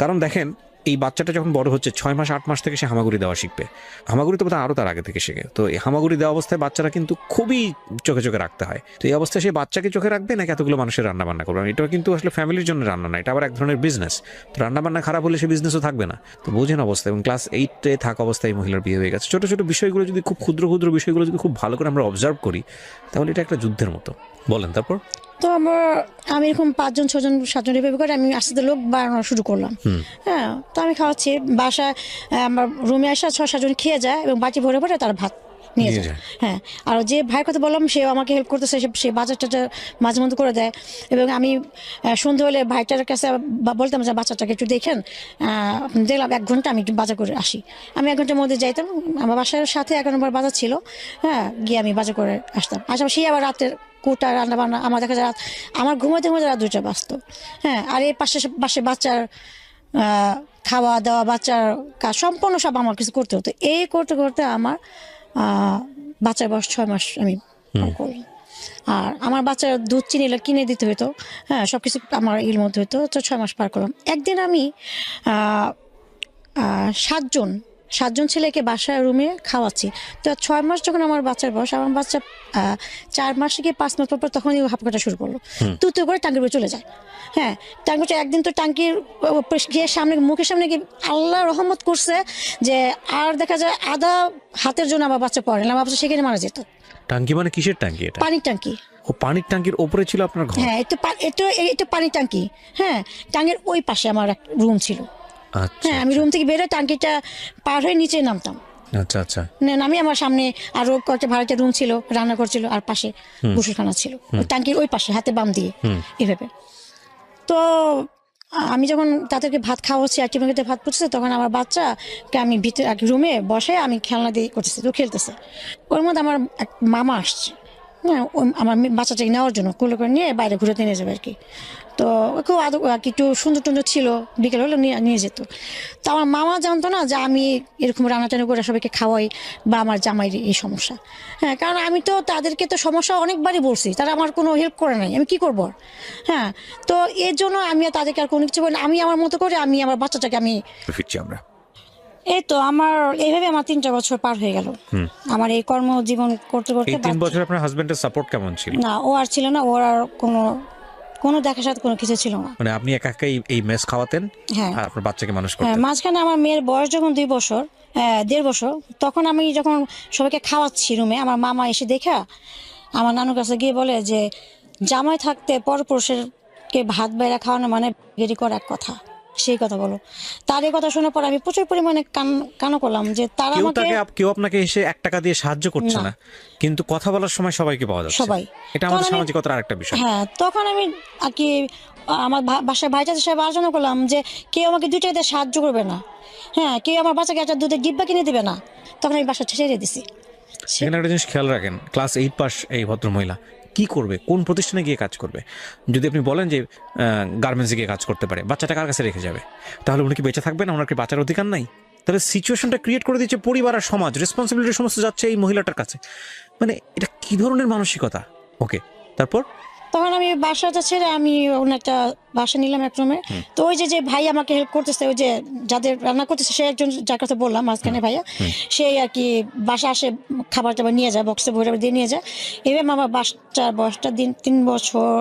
কারণ দেখেন, এই বাচ্চাটা যখন বড় হচ্ছে 6 মাস 8 মাস থেকে সে হামাগুড়ি দেওয়া শিখবে। হামাগুড়ি তো বোধহয় আরও তার আগে থেকে শেখে। তো এই হামাগুড়ি দেওয়া অবস্থায় বাচ্চারা কিন্তু খুবই চোখে চোখে রাখতে হয়। তো এই অবস্থায় সে বাচ্চাকে চোখে রাখবে নাকি এতগুলো মানুষের রান্নাবান্না করবে? এটা কিন্তু আসলে ফ্যামিলির জন্য রান্না না, এটা আবার এক ধরনের বিজনেস। তো রান্নাবান্না খারাপ হলে সে বিজনেসও থাকবে না। তো বোঝেন অবস্থা। এবং ক্লাস 8-এ থাকা অবস্থায় এই মহিলার বিয়ে হয়ে গেছে। ছোটো ছোটো বিষয়গুলো যদি খুব ক্ষুদ্র ক্ষুদ্র বিষয়গুলো যদি খুব ভালো করে আমরা অবজার্ভ করি, তাহলে এটা একটা যুদ্ধের মতো। বলেন তারপর। তো আমি এরকম 5জন 6জন 7জন এভাবে করে আমি আস্তে আস্তে লোক বাড়ানো শুরু করলাম। হ্যাঁ, তো আমি খাওয়াচ্ছি বাসায়, আমার রুমে আসা 6-7জন খেয়ে যায় এবং বাটি ভরে ভরে তার ভাত নিয়ে নিয়ে যায়। যায়। হ্যাঁ, আর যে ভাইয়ের কথা বললাম সে আমাকে হেল্প করতেছে, সে বাজার টাজার মাঝে মধ্যে করে দেয়। এবং আমি সন্ধ্যে হলে ভাইটার কাছে বলতাম যে বাচ্চাটাকে একটু দেখেন, দেখলাম 1 ঘন্টা আমি একটু বাজার করে আসি। আমি 1 ঘন্টার মধ্যে যাইতাম, আমার বাসার সাথে 1 নম্বর বাজার ছিল। হ্যাঁ, গিয়ে আমি বাজার করে আসতাম। আসলে সেই আবার রাতের কোটা রান্না বান্না আমার দেখা যায় আমার ঘুমাতে ঘুমাতে রাত 2টা বাজতো। হ্যাঁ, আর এই পাশে বাচ্চার খাওয়া দাওয়া, বাচ্চার কাজ সম্পূর্ণ সব আমার কিছু করতে হতো। এই করতে করতে আমার বাচ্চার বয়স 6 মাস আমি পার করলাম। আর আমার বাচ্চার দুধ চিনি এগুলো কিনে দিতে হতো। হ্যাঁ, সবকিছু আমার এর মধ্যে হতো। তো 6 মাস পার করলাম। একদিন আমি 7জন ছেলেকে বাসায় রুমে খাওয়াচ্ছি। তো 6 মাস যখন আমার বাচ্চার বয়স, আমার বাচ্চা 4 মাস থেকে 5 মাস পর তখনই হাঁপ কাটা শুরু করলো। তুই করে টাঙ্কির উপরে চলে যায়। হ্যাঁ, টাঙ্কি একদিন তো টাঙ্কির গিয়ে সামনে মুখের সামনে গিয়ে আল্লাহ রহমত করছে যে আর দেখা যায় আধা হাতের জন্য আমার বাচ্চা পড়ে না, আমার বাচ্চা সেখানে মারা যেত। টাঙ্কি মানে কিসের টাঙ্কি এটা? পানির টাঙ্কি। ও পানির টাঙ্কির ওপরে ছিল আপনার ঘর? হ্যাঁ, এটা পানির টাঙ্কি। হ্যাঁ, টাঙ্কির ওই পাশে আমার একটা রুম ছিল। আচ্ছা হ্যাঁ, আমি রুম থেকে বেরোয় টাঙ্কিটা পার হয়ে নিচে নামতাম। আচ্ছা আচ্ছা। নামি আমার সামনে আরো কয়েকটা ভাড়াটে রুম ছিল, রান্না করছিল, আর পাশে গোসলখানা ছিল ওই টাঙ্কির ওই পাশে, হাতে বাম দিয়ে এভাবে। তো আমি যখন তাদেরকে ভাত খাওয়াচ্ছি আর টিফিন ভাত পড়ছে, তখন আমার বাচ্চাকে আমি ভিতরে রুমে বসে আমি খেলনা দিয়ে করতেছি, তো খেলতেছে। ওর মধ্যে আমার এক মামা আসছে। হ্যাঁ, আমার বাচ্চাটাকে নেওয়ার জন্য কুলো করে নিয়ে বাইরে ঘুরতে নিয়ে যাবে আর কি। তো খুব একটু সুন্দর টুন্দর ছিল, বিকেল হলে নিয়ে যেত। তো আমার মামা জানতো না যে আমি এরকম রান্না টান্না করে সবাইকে খাওয়াই বা আমার জামাইয়ের এই সমস্যা। হ্যাঁ, কারণ আমি তো তাদেরকে তো সমস্যা অনেকবারই বলছি, তারা আমার কোনো হেল্প করে নাই, আমি কি করবো? হ্যাঁ, তো এর জন্য আমি তাদেরকে আর কোনো কিছু বলি, আমি আমার মতো করে আমি আমার বাচ্চাটাকে আমি ফিরছি আমরা। এই তো আমার এইভাবে আমার 3টা বছর পার হয়ে গেল। আমার এই কর্মজীবন করতে করতে। এই 3 বছর আপনার হাজবেন্ডের সাপোর্ট কেমন ছিল? না, ও আর ছিল না, ওর আর কোনো দেখা সাথে কোনো কিছু ছিল না। মানে আপনি একা একাই এই মেস খাওয়াতেন? হ্যাঁ, আর আপনার বাচ্চাকে মানুষ হ্যাঁ, করতেন? মাঝখানে আমার মেয়ের বয়স যখন 2 বছর, 1.5 বছর, তখন আমি যখন সবাইকে খাওয়াচ্ছি রুমে, আমার মামা এসে দেখা আমার নানুর কাছে গিয়ে বলে যে জামাই থাকতে পরপুরুষেরকে ভাত বাইরা খাওয়ানো মানে গেরি করা এক কথা, সেই কথা বলো। তার এই কথা শোনার পর আমি প্রচুর পরিমাণে কানো করলাম যে তারা কেউ আপনাকে এসে 1 টাকা দিয়ে সাহায্য করছে না, কিন্তু কথা বলার সময় সবাইকে পাওয়া যাচ্ছে। সবাই। এটা আমাদের সামাজিকতার আরেকটা বিষয়। হ্যাঁ, তখন আমি আর কি আমার বাসায় ভাইটাদের সাহেব আলোচনা করলাম যে কেউ আমাকে 2 টাকা দিয়ে সাহায্য করবে না। হ্যাঁ, কেউ আমার বাচ্চাকে একটা দুধের ডিব্বা কিনে দেবে না। তখন আমি বাসা ছেড়ে দিছি। সেখানে একটা জিনিস খেয়াল রাখেন, ক্লাস 8 পাস এই ভদ্রমহিলা কি করবে, কোন প্রতিষ্ঠানে গিয়ে কাজ করবে? যদি আপনি বলেন যে গার্মেন্টসে গিয়ে কাজ করতে পারে, বাচ্চাটা কার কাছে রেখে যাবে? তাহলে উনি কি বেঁচে থাকবেন? ওনার কি বাঁচার অধিকার নাই? তাহলে সিচুয়েশনটা ক্রিয়েট করে দিচ্ছে পরিবার আর সমাজ, রেসপন্সিবিলিটি সমস্ত যাচ্ছে এই মহিলাটার কাছে। মানে এটা কি ধরনের মানসিকতা? ওকে, তারপর তখন আমি বাসাটা ছেড়ে আমি অন্য একটা বাসা নিলাম এক রুমে। তো ওই যে ভাই আমাকে হেল্প করতেছে, ওই যে যাদের রান্না করতেছে, সে একজন যার কথা বললাম মাঝখানে ভাইয়া, সে আর কি বাসা আসে খাবার টাবার নিয়ে যায়, বক্সে ভরে দিয়ে নিয়ে যায়। এবার আমার বাচ্চার বয়সটা 3 বছর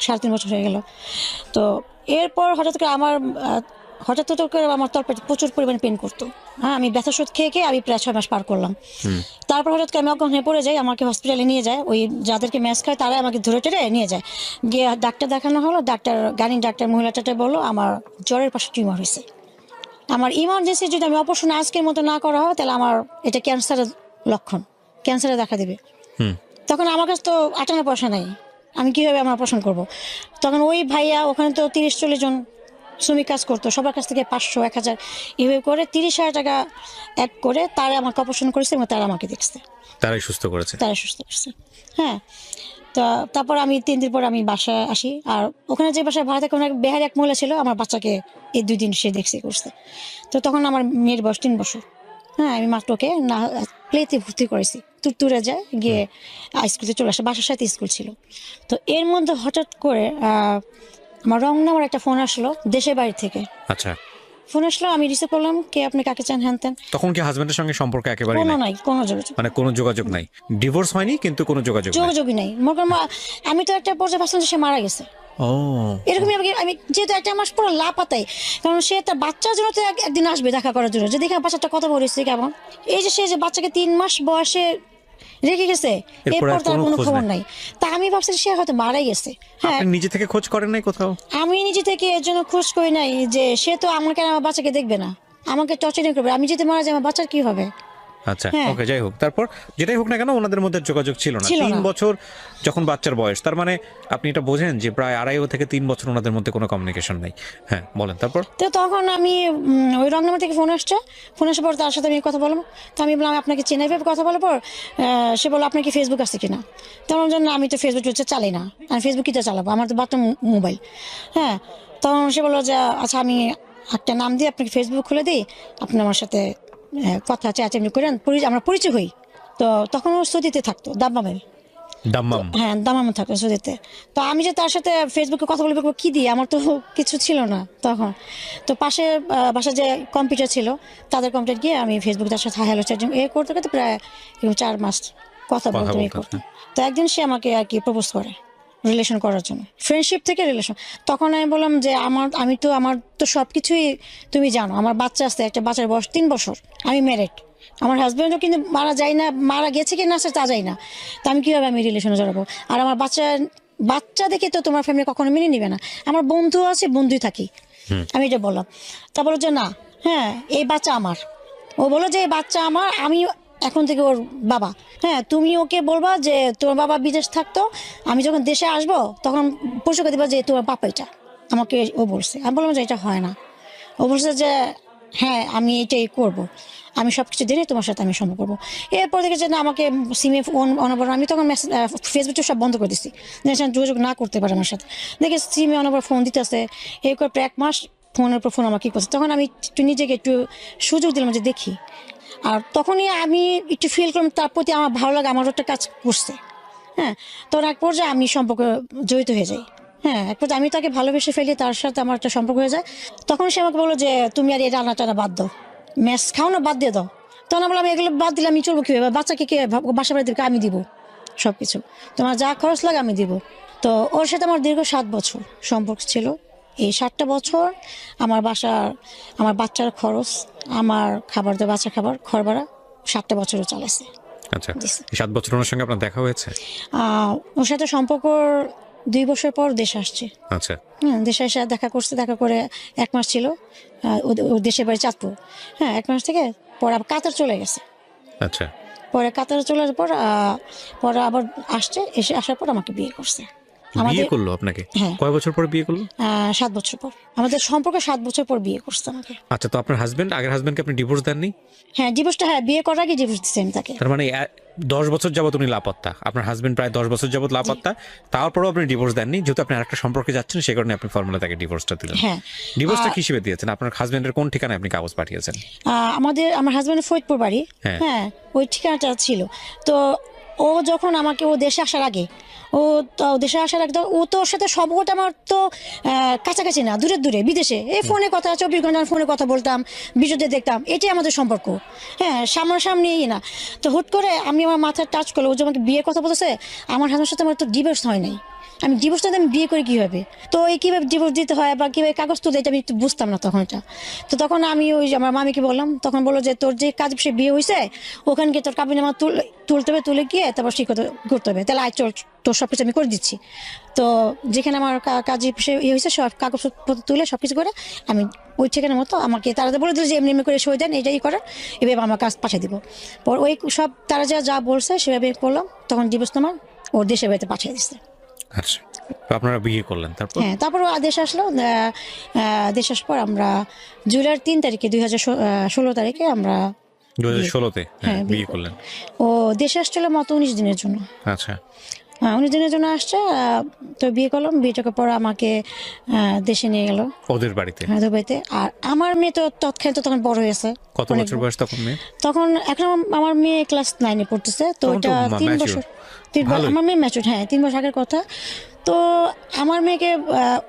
3.5 বছর হয়ে গেল। তো এরপর হঠাৎ করে আমার তলপেটে প্রচুর পরিমাণে পেন করতো। হ্যাঁ, আমি ব্যথা ওষুধ খেয়ে আমি প্রায় 6 মাস পার করলাম। তারপর হঠাৎ করে আমি অজ্ঞান হয়ে পড়ে যাই, আমাকে হসপিটালে নিয়ে যায়, ওই যাদেরকে ম্যাচ খায় তারাই আমাকে ধরে টেরে নিয়ে যায়। গিয়ে ডাক্তার দেখানো হলো, ডাক্তার মহিলাটাতে বললো আমার জ্বরের পাশে টিউমার হয়েছে। আমার ইমার্জেন্সি যদি আমি অপারেশন আজকের মতো না করা হয়, তাহলে আমার এটা ক্যান্সারের লক্ষণ, ক্যান্সারে দেখা দেবে। তখন আমার কাছে তো 58 পয়সা নাই, আমি কীভাবে আমার অপারেশন করবো? তখন ওই ভাইয়া ওখানে তো 30-40 জন শ্রমিক কাজ করতো, সবার কাছ থেকে 500-1000 এভাবে করে 30,000 টাকা এক করে তারা আমাকে অপারেশন করেছে এবং তারা আমাকে দেখছে, তারাই সুস্থ করেছে। হ্যাঁ। তো তারপর আমি 3 দিন পর আমি বাসায় আসি। আর ওখানে যে বাসায় ভাড়া থাকে অনেক বেহারি এক মহিলা ছিল, আমার বাচ্চাকে এই 2 দিন সে দেখছে করছে। তো তখন আমার মেয়ের বয়স 3 বছর। হ্যাঁ, আমি মাত্র ওকে না প্লেতে ভর্তি করেছি, তুরে যায়, গিয়ে স্কুলে চলে আসে, বাসার সাথে স্কুল ছিল। তো এর মধ্যে হঠাৎ করে আমার রং নাম্বার একটা ফোন আসলো দেশের বাড়ি থেকে। আচ্ছা, ফোন আসলো, আমি রিসিভ করলাম, কে আপনি, কাকে চান, হ্যান ত্যান। তখন কি হাজবেন্ডের সঙ্গে সম্পর্ক একেবারে কোনো নাই? নাই, কোনো যোগাযোগ, মানে কোনো যোগাযোগ নাই, ডিভোর্স হয়নি কিন্তু কোনো যোগাযোগ নাই। যোগাযোগই নাই। মনে করেন আমি তো একটা পর্যায়ে ভাবছিলাম যে সে মারা গেছে, ও এরকমই। আমি যেহেতু একটা মাস পুরো লাপাতাই, কারণ সে তার বাচ্চার জন্য তো একদিন আসবে দেখা করার জন্য, যে দেখে বাচ্চাটা কত বড় হয়েছে কেমন। এই যে সে যে বাচ্চাকে 3 মাস বয়সে রেখে গেছে, এরপর এরপর আর তার কোনো কোনো খোঁজ খবর নাই? নাই। তা আমি ভাবছি সে হয়তো মারাই গেছে। হ্যাঁ, আপনি নিজে থেকে খোঁজ করেন নাই কোথাও? আমি নিজে থেকে এর জন্য খোঁজ করি নাই যে সে তো আমাকে, আমার বাচ্চাকে দেখবে না, আমাকে টর্চারিং করবে। আমি যদি মারা যাই আমার বাচ্চার কি হবে? আচ্ছা, হ্যাঁ। ওকে, যাই হোক, তারপর যেটাই হোক না কেন ওনাদের মধ্যে যোগাযোগ ছিল না। ছিল 3 না। বছর যখন বাচ্চার বয়স, তার মানে আপনি এটা বোঝেন যে প্রায় 2.5 থেকে 3 বছর ওনাদের মধ্যে কোনো কমিউনিকেশন নাই। হ্যাঁ, বলেন তারপর। তো তখন আমি ওই রংনামা থেকে ফোন আসছে, ফোন আসার পর তার সাথে আমি কথা বললাম। তো আমি বললাম আপনাকে চেনাই ভাবে কথা বলার পর সে বললো আপনার কি ফেসবুক আছে কিনা। তখন জন্য আমি তো ফেসবুক চালাই না, আমি ফেসবুক কিটা চালাবো, আমার তো বাচ্চা মোবাইল। হ্যাঁ, তখন সে বললো যে আচ্ছা আমি একটা নাম দিয়ে আপনাকে ফেসবুক খুলে দিই, আপনি আমার সাথে কথা চেঁচামেচি করেন, আমরা পরিচয় হই। তো তখন ও সৌদিতে থাকতো, দাম্মামে। দাম্মাম। হ্যাঁ, দামামে থাকতো সৌদিতে। তো আমি যে তার সাথে ফেসবুকে কথা বলবো কি দিয়ে, আমার তো কিছু ছিল না তখন। তো পাশে বাসায় যে কম্পিউটার ছিল, তাদের কম্পিউটার গিয়ে আমি ফেসবুকে তার সাথে হ্যালো চ্যাট করতে করতে প্রায় 4 মাস কথা বলতে বলতেন, করতাম। তো একদিন সে আমাকে আর কি প্রপোজ করে রিলেশন করার জন্য, ফ্রেন্ডশিপ থেকে রিলেশন। তখন আমি বললাম যে আমার তো সব কিছুই তুমি জানো, আমার বাচ্চা আছে, একটা বাচ্চার বয়স 3 বছর, আমি ম্যারিড, আমার হাজব্যান্ডও কিন্তু মারা গেছে কি না সে তা যায় না। তো আমি কীভাবে আমি রিলেশনে জড়াবো? আর আমার বাচ্চা দেখে তো তোমার ফ্যামিলি কখনো মেনে নিবে না। আমার বন্ধু আছে, বন্ধুই থাকি, আমি এটা বললাম। তা বলো যে না, হ্যাঁ এই বাচ্চা আমার। ও বলো যে এই বাচ্চা আমার, আমি এখন থেকে ওর বাবা। হ্যাঁ, তুমি ওকে বলবা যে তোমার বাবা বিদেশ থাকতো, আমি যখন দেশে আসবো তখন পরিচয় দিবা যে তোমার বাবা এটা। আমাকে ও বলছে। আমি বললাম যে এটা হয় না। ও বলছে যে হ্যাঁ আমি এটাই করব, আমি সব কিছু জেনে তোমার সাথে আমি সম্পর্ক করবো। এরপর দেখে যে না, আমাকে সিমে ফোন অনবর, আমি তখন ফেসবুকে সব বন্ধ করে দিচ্ছি, যোগাযোগ না করতে পারে আমার সাথে। দেখে সিমে অনবর ফোন দিতেছে, এই করে প্রায় 1 মাস ফোনের পর ফোন আমাকে করছে। তখন আমি একটু নিজেকে একটু সুযোগ দিলাম যে দেখি। আর তখনই আমি একটু ফিল করলাম তার প্রতি আমার ভালো লাগে, আমার একটা কাজ করছে। হ্যাঁ, তখন এক পর্যায়ে আমি সম্পর্কে জড়িত হয়ে যাই। হ্যাঁ, এক পর্যায়ে আমি তাকে ভালোবেসে ফেলি, তার সাথে আমার একটা সম্পর্ক হয়ে যায়। তখন সে আমাকে বললো যে তুমি আর এই রান্না টানা বাদ দাও, ম্যাচ খাও না, বাদ দিয়ে দাও। তখন আমি বললাম এগুলো বাদ দিলে আমি চলবো কীভাবে? বাচ্চাকে কে বাসা বাড়ি দেবে? আমি দিব সব কিছু, তোমার যা খরচ লাগে আমি দিব। তো ওর সাথে আমার দীর্ঘ 7 বছর সম্পর্ক ছিল। এই 7টা বছর আমার বাচ্চার খরচ, আমার খাবার দেওয়া, বাচ্চা খাবার, ঘর ভাড়া 7টা বছরও চালাইছে। আচ্ছা, এই 7 বছর ওনার সঙ্গে আপনার দেখা হয়েছে? ওর সাথে সম্পর্ক 2 বছর পর দেশে আসছে। আচ্ছা, হ্যাঁ, দেশে এসে দেখা করছে, দেখা করে 1 মাস ছিল। ওর দেশের বাড়ি চাঁদপুর। হ্যাঁ, 1 মাস থেকে পরে আবার কাতার চলে গেছে। আচ্ছা, পরে কাতারে চলে যাওয়ার পর পরে আবার আসার পর আমাকে বিয়ে করছে। বিয়ে করলো আপনাকে? হ্যাঁ। কয় বছর পর বিয়ে করলো? 7 বছর পর আমাদের সম্পর্ক, 7 বছর পর বিয়ে করছে আমাকে। আচ্ছা, তো আপনার হাজবেন্ড, আগের হাজবেন্ডকে আপনি ডিভোর্স দেননি? হ্যাঁ, ডিভোর্সটা, হ্যাঁ বিয়ে করার আগে ডিভোর্স দিচ্ছি আমি তাকে। তার মানে 10 বছর যাবত উনি লাপাত্তা, আপনার হাজবেন্ড প্রায় 10 বছর যাবত লাপাত্তা, তারপরেও আপনি ডিভোর্স দেননি, যেহেতু আপনি আরেকটা সম্পর্কে যাচ্ছেন সে কারণে আপনি ফর্মুলা তাকে ডিভোর্সটা দিলেন। হ্যাঁ। ডিভোর্সটা কি হিসেবে দিয়েছেন? আপনার হাজবেন্ডের কোন ঠিকানায় আপনি কাগজ পাঠিয়েছেন? আমার হাজব্যান্ডের ফরিদপুর বাড়ি। হ্যাঁ। হ্যাঁ, ওই ঠিকানাটা ছিল। তো ও যখন ও দেশে আসার আগে, তো ও তো ওর সাথে সবকটা আমার তো কাছাকাছি না, দূরে দূরে বিদেশে, এই ফোনে কথা, 24 ঘন্টা ফোনে কথা বলতাম, ভিডিওতে দেখতাম, এটাই আমাদের সম্পর্ক। হ্যাঁ, সামনাসামনি না। তো হুট করে আমি আমার মাথায় টাচ করলো, ও যে আমাকে বিয়ে কথা বলেছে, আমার হাজবেন্ডের সাথে আমার তো ডিভোর্স হয় নাই, আমি ডিভোর্সটা আমি বিয়ে করি কীভাবে? তো এই কীভাবে ডিভোর্স দিতে হয় বা কীভাবে কাগজ তুলে, এটা আমি একটু বুঝতাম না তখন এটা। তো তখন আমি ওই আমার মামিকে বললাম, তখন বললো যে তোর যে কাজ সে বিয়ে হয়েছে, ওখানে গিয়ে তোর কাবিনামা তুলতে হবে, তুলে গিয়ে তারপর সে করতে হবে। তাহলে আয় চল, তোর সব কিছু আমি করে দিচ্ছি। তো যেখানে আমার কাজ হয়েছে সব কাগজপত্র তুলে সব কিছু করে আমি ওই ঠিকানার মতো আমাকে তারা বলে দিল যে এমনি এমনি করে সই দেন, এটাই করার, এভাবে আমার কাজ পাঠিয়ে দিব। পর ওই সব তারা যা বলছে সেভাবে করলাম। তখন ডিভোর্স তোমার ওর দেশের বাড়িতে পাঠিয়ে দিচ্ছে। আচ্ছা, তো আপনারা বিয়ে করলেন তারপর? হ্যাঁ, তারপর দেশ আসলো। দেশ আসার পর আমরা জুলাইয়ের 3 তারিখে 2016 তারিখে আমরা 2016-তে হ্যাঁ, বিয়ে করলেন। ও দেশে আসছিল মাত্র 19 দিনের জন্য। আচ্ছা, হ্যাঁ 19 দিনের জন্য আসছে। তো বিয়ে করলাম, বিয়েটার পর আমাকে দেশে নিয়ে গেল ওদের বাড়িতে। হ্যাঁ দুবাইতে। আর আমার মেয়ে তো তৎক্ষণাৎ তখন বড় হয়েছে। কত বছর বয়স তখন মেয়ে? তখন এখন আমার মেয়ে ক্লাস 9-এ পড়তেছে। তো তখন তো ওইটা 3 mature। বছর, 3 বছর ভালোই। আমার মেয়ে ম্যাচুর, হ্যাঁ 3 বছর আগের কথা। তো আমার মেয়েকে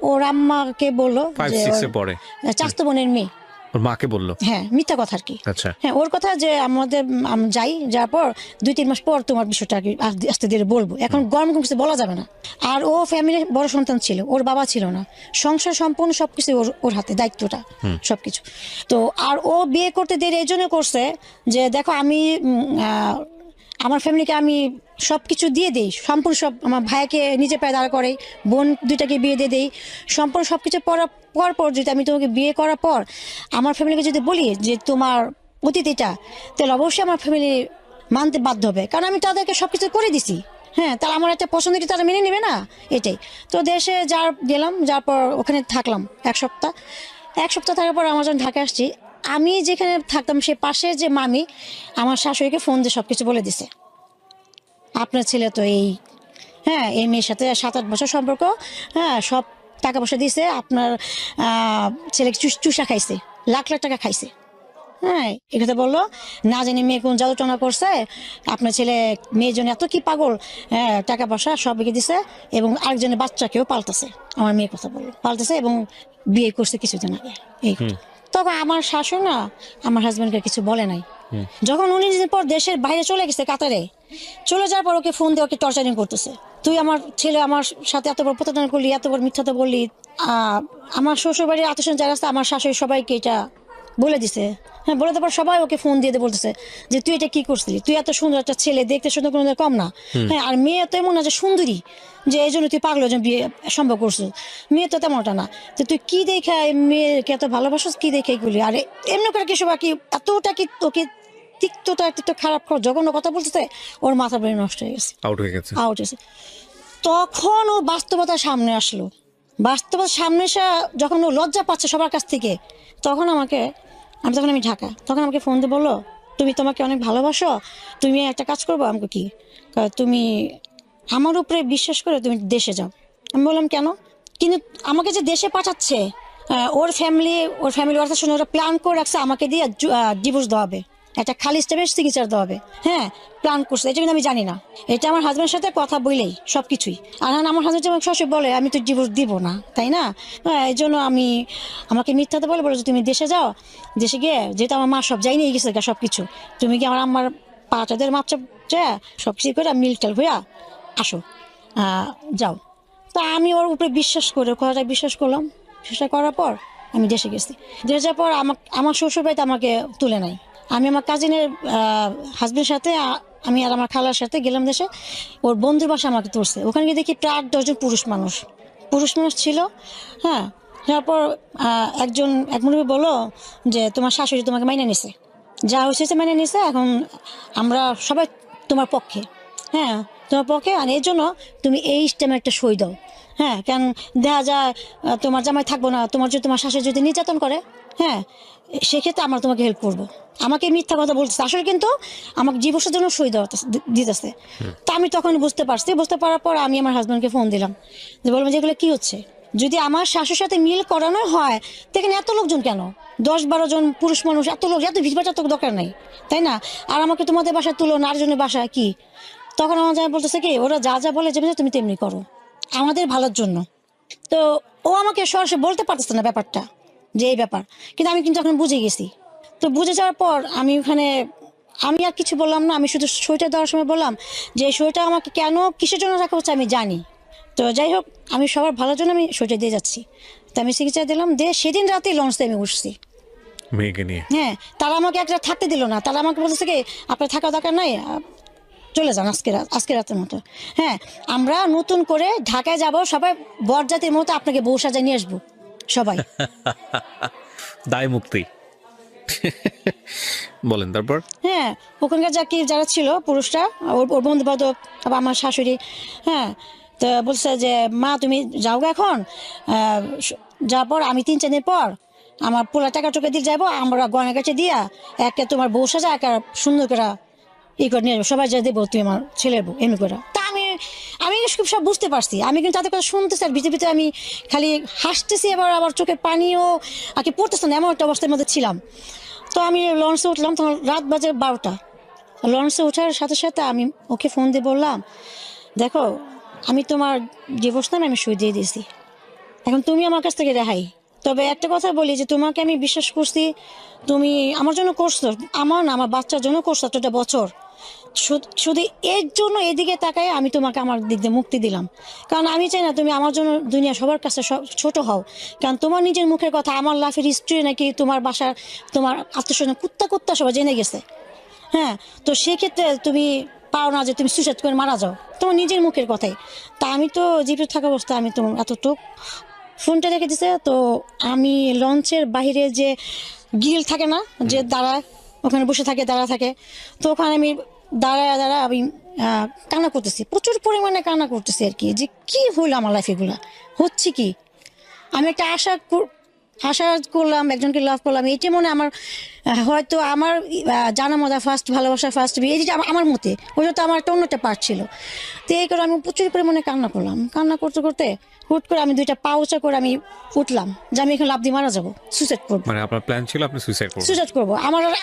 ওর আম্মাকে বললো 5-6 যে এ পড়ে। চাচাতো বোনের মেয়ে, ওর মাকে বললো? হ্যাঁ মিথ্যা কথা আর কি। আচ্ছা। হ্যাঁ ওর কথা যে আমাদের যাই, যাওয়ার পর 2-3 মাস পর তোমার বিষয়টা আর কি আস্তে ধীরে বলবো, এখন গরম কিছু বলা যাবে না। আর ও ফ্যামিলির বড় সন্তান ছিল, ওর বাবা ছিল না, সংসার সম্পূর্ণ সবকিছু ওর হাতে, দায়িত্বটা সবকিছু। তো আর ও বিয়ে করতে দেরি এই জন্য করছে যে দেখো আমি আমার ফ্যামিলিকে আমি সব কিছু দিয়ে দিই, সম্পূর্ণ সব, আমার ভাইকে নিজে পায়ে দাঁড়া করে, বোন 2টাকে বিয়ে দিয়ে দিই, সম্পূর্ণ সব কিছু পর যদি আমি তোমাকে বিয়ে করার পর আমার ফ্যামিলিকে যদি বলি যে তোমার অতীত এটা, তাহলে অবশ্যই আমার ফ্যামিলি মানতে বাধ্য হবে, কারণ আমি তাদেরকে সব কিছু করে দিছি। হ্যাঁ তাহলে আমার একটা পছন্দ কি তারা মেনে নেবে না, এটাই। তো দেশে গেলাম, যাওয়ার পর ওখানে থাকলাম 1 সপ্তাহ। 1 সপ্তাহ থাকার পর আমার যখন ঢাকা আসছি, আমি যেখানে থাকতাম সে পাশে যে মামি আমার শাশুড়িকে ফোন দিয়ে সব কিছু বলে দিছে, আপনার ছেলে তো এই, হ্যাঁ এই মেয়ের সাথে 7-8 বছর সম্পর্ক, হ্যাঁ সব টাকা পয়সা দিয়েছে, আপনার ছেলেকে চুষা খাইছে, লাখ লাখ টাকা খাইছে। হ্যাঁ এ কথা বললো, না জানি মেয়ে কোন জাদুটনা করছে, আপনার ছেলে মেয়ের জন্য এত কি পাগল, হ্যাঁ টাকা পয়সা সব এগিয়ে দিছে, এবং আরেকজনের বাচ্চাকেও পাল্টাছে, আমার মেয়ের কথা বললো পাল্টাছে, এবং বিয়ে করছে কিছুদিন আগে এই কথা। তখন আমার শাশুড়ি না আমার হাজবেন্ডকে কিছু বলে নাই। যখন 19 দিন পর দেশের বাইরে চলে গেছে কাতারে, চলে যাওয়ার পর ওকে ফোন দিয়ে ওকে টর্চারিং করতেছে, তুই আমার ছেলে আমার সাথে এত বড় প্রতারণা করলি, এত বড় মিথ্যাটা বললি। আমার শ্বশুর বাড়ির আত্মীয় যারা আছে আমার শাশুড়ি সবাইকে এটা বলে দিছে। হ্যাঁ বলে দেওয়ার পর সবাই ওকে ফোন দিয়ে বলতেছে যে তুই এটা কি করছিলি, তুই এত সুন্দর একটা ছেলে, দেখতে সুন্দর কোনো কম না, হ্যাঁ আর মেয়ে তো এমন না যে সুন্দরী যে এই জন্য তুই পাগল বিয়ে সম্ভব করছিস, মেয়ে তো তেমনটা না, তো তুই কি দেখে মেয়েকে এত ভালোবাসিস, কি দেখে এগুলি, আর এমনি করে কি সবাই কি এতটা কি তোকে তিক্তটা একটু খারাপ জঘন্য কথা বলতেছে, ওর মাথা বেড়ে নষ্ট হয়ে গেছে, আউট হয়ে গেছে। আউট হয়েছে। তখন ও বাস্তবতার সামনে আসলো, বাস্তবতার সামনে এসে যখন ও লজ্জা পাচ্ছে সবার কাছ থেকে, তখন আমি ঢাকা, তখন আমাকে ফোন দিয়ে বললো তুমি তোমাকে অনেক ভালোবাসো, তুমি একটা কাজ করবো, আমাকে কি তুমি আমার উপরে বিশ্বাস করে তুমি দেশে যাও। আমি বললাম কেন, কিন্তু আমাকে যে দেশে পাঠাচ্ছে ওর ফ্যামিলি অর্থাৎ শুনে ওরা প্ল্যান করে রাখছে আমাকে দিয়ে ডিভোর্স দেওয়া হবে, একটা খালি স্টেপের সিগনেচার দেওয়া হবে, হ্যাঁ প্ল্যান করছে, এটা কিন্তু আমি জানি না, এটা আমার হাজব্যান্ডের সাথে কথা বলেই সবকিছুই। আর আমার হাজব্যান্ড যেমন সবসময় বলে আমি তো ডিভোর্স দিব না, তাই না, এই জন্য আমাকে মিথ্যাতে বলে যে তুমি দেশে যাও, দেশে গিয়ে যেহেতু আমার মা সব যাই নিয়ে গেছে সব কিছু, তুমি কি আমার পাটাদের মাপচা সব কিছু করে মিলটাল হইয়া আসো, যাও। তা আমি ওর উপরে বিশ্বাস করে কথাটা বিশ্বাস করলাম, বিশ্বাস করার পর আমি দেশে গেছি। দেশে যাওয়ার পর আমার শ্বশুর বাড়িতে আমাকে তুলে নাই, আমি আমার কাজিনের হাজবেন্ডের সাথে আমি আর আমার খালার সাথে গেলাম দেশে, ওর বন্ধুর বাসা আমাকে তুলছে, ওখানে গিয়ে দেখি প্রায় 8-10 জন পুরুষ মানুষ ছিল। হ্যাঁ তারপর এক মুরব্বি বললো যে তোমার শাশুড়ি তোমাকে মাইনে নিছে, যা হয়েছে মাইনে নিছে, এখন আমরা সবাই তোমার পক্ষে, হ্যাঁ তোমার পক্ষে, আর এর জন্য তুমি এই স্টেমে একটা সই দাও, হ্যাঁ কেন দেখা যায় তোমার জামাই থাকবো না, তোমার শাশুড়ি যদি নির্যাতন করে, হ্যাঁ সেক্ষেত্রে আমরা তোমাকে হেল্প করবো। আমাকে মিথ্যা কথা বলতেছে আসলে, কিন্তু আমাকে ডিভোর্সের জন্য সই দিতেছে। তা আমি তখন বুঝতে পারার পর আমি আমার হাজব্যান্ডকে ফোন দিলাম, যে বললাম যেগুলো কি হচ্ছে, যদি আমার শাশুর সাথে মিল করানো হয় দেখেন এত লোকজন কেন, 10-12 জন পুরুষ মানুষ, এত লোক, এত ভিড়ভাড় তো দরকার নেই, তাই না, আর আমাকে তোমাদের বাসায় তুলো না আরেকজনের বাসায় কি। তখন আমার জামাই বলতেছে কি ওরা যা যা বলে যাবে তুমি তেমনি করো আমাদের ভালোর জন্য। তো ও আমাকে সরাসরি বলতে পারতেছে না ব্যাপারটা যে এই ব্যাপার, কিন্তু আমি এখন বুঝে গেছি। তো বুঝে যাওয়ার পর আমি আর কিছু বললাম না, আমি শুধু সইটা দেওয়ার সময় বললাম যে সইটা আমাকে কেন কিসের জন্য রাখা হচ্ছে আমি জানি। তো যাই হোক আমি সবার ভালোর জন্য আমি সইটা দিয়ে যাচ্ছি। তো আমি চিকিৎসা দিলাম, দিয়ে সেদিন রাতেই লঞ্চে আমি উঠছি মেয়েকে নিয়ে। হ্যাঁ তারা আমাকে একটা থাকতে দিল না, তারা আমাকে বলতেছে কি আপনার থাকা দরকার নাই, চলে যান আজকে রাতের মতো, হ্যাঁ আমরা নতুন করে ঢাকায় যাব, সবাই বরজাতির মতো আপনাকে বউ সাজায় নিয়ে আসবো সবাই। দায় মুক্তি। বলেন তারপর। হ্যাঁ ওখানকার যারা ছিল পুরুষরা, ওর বন্ধু বান্ধব, তারপর আমার শাশুড়ি, হ্যাঁ তো বলছে যে মা তুমি যাও গা এখন, যাওয়ার পর আমি 3-4 দিন পর আমার পোলা টাকা টোকা দিয়ে যাবো, আমরা গয়না কাছে দিয়া একটা তোমার বউ সাজা একা সুন্দর করে করে নিয়ে যাবো, সবাই যা দেবো তুই আমার ছেলের বউ এমনি করে। তা আমি সব বুঝতে পারছি, আমি কিন্তু তাদের কথা শুনতেছি আর ভিতরে ভিতরে আমি খালি হাসতেছি, আবার চোখের পানিও আর কি পড়তেছে না, এমন একটা অবস্থার মধ্যে ছিলাম। তো আমি লঞ্চে উঠলাম, তখন রাত বাজে 12টা। লঞ্চে ওঠার সাথে সাথে আমি ওকে ফোন দিয়ে বললাম, দেখো আমি তোমার ডিভোর্স নামে আমি সই দিয়ে দিয়েছি, এখন তুমি আমার কাছ থেকে রেহাই। তবে একটা কথা বলি যে তোমাকে আমি বিশ্বাস করছি, তুমি আমার জন্য করছো, আমার না আমার বাচ্চার জন্য করছো এতটা বছর, শুধু এর জন্য এদিকে তাকায় আমি তোমাকে আমার দিক দিয়ে মুক্তি দিলাম। কারণ আমি চাই না তুমি আমার জন্য দুনিয়া সবার কাছে ছোট হও, কারণ তোমার নিজের মুখের কথা আমার লাইফের হিস্ট্রি নাকি তোমার বাসার তোমার আত্মীয়স্বজন কুত্তা সবাই জেনে গেছে। হ্যাঁ, তো সেক্ষেত্রে তুমি পাও না যে তুমি সুইসাইড করে মারা যাও, তোমার নিজের মুখের কথাই। তা আমি তো জীবিত থাকা অবস্থায় আমি তো এতটুক ফোনটা রেখে দিছে। তো আমি লঞ্চের বাইরে যে গিল থাকে না, যে দাঁড়ায় ওখানে বসে থাকে, দাঁড়া থাকে, তো ওখানে আমি দাঁড়ায় আমি কান্না করতেছি, প্রচুর পরিমাণে কান্না করতেছি আর কি, যে কি হলো আমার লাইফ, এগুলা হচ্ছে কি। আমি একটা আশা করলাম, একজনকে লাভ করলাম, এইটা মনে আমার হয়তো আমার জানা মজা ফার্স্ট ভালোবাসা ফার্স্ট বিয়ে, এই যে আমার মতে ওইটা তো আমার একটা অন্যটা পার্ট ছিল। তো এই করে আমি প্রচুর পরিমাণে কান্না করলাম, কান্না করতে করতে হুট করে আমি 2টা পা উঁচা করে আমি উঠলাম যে আমি এখানে লাফ দিয়ে মারা যাবো, সুইসাইড করবো। মানে আপনার প্ল্যান ছিল আপনি সুইসাইড করবেন? সুইসাইড করবো,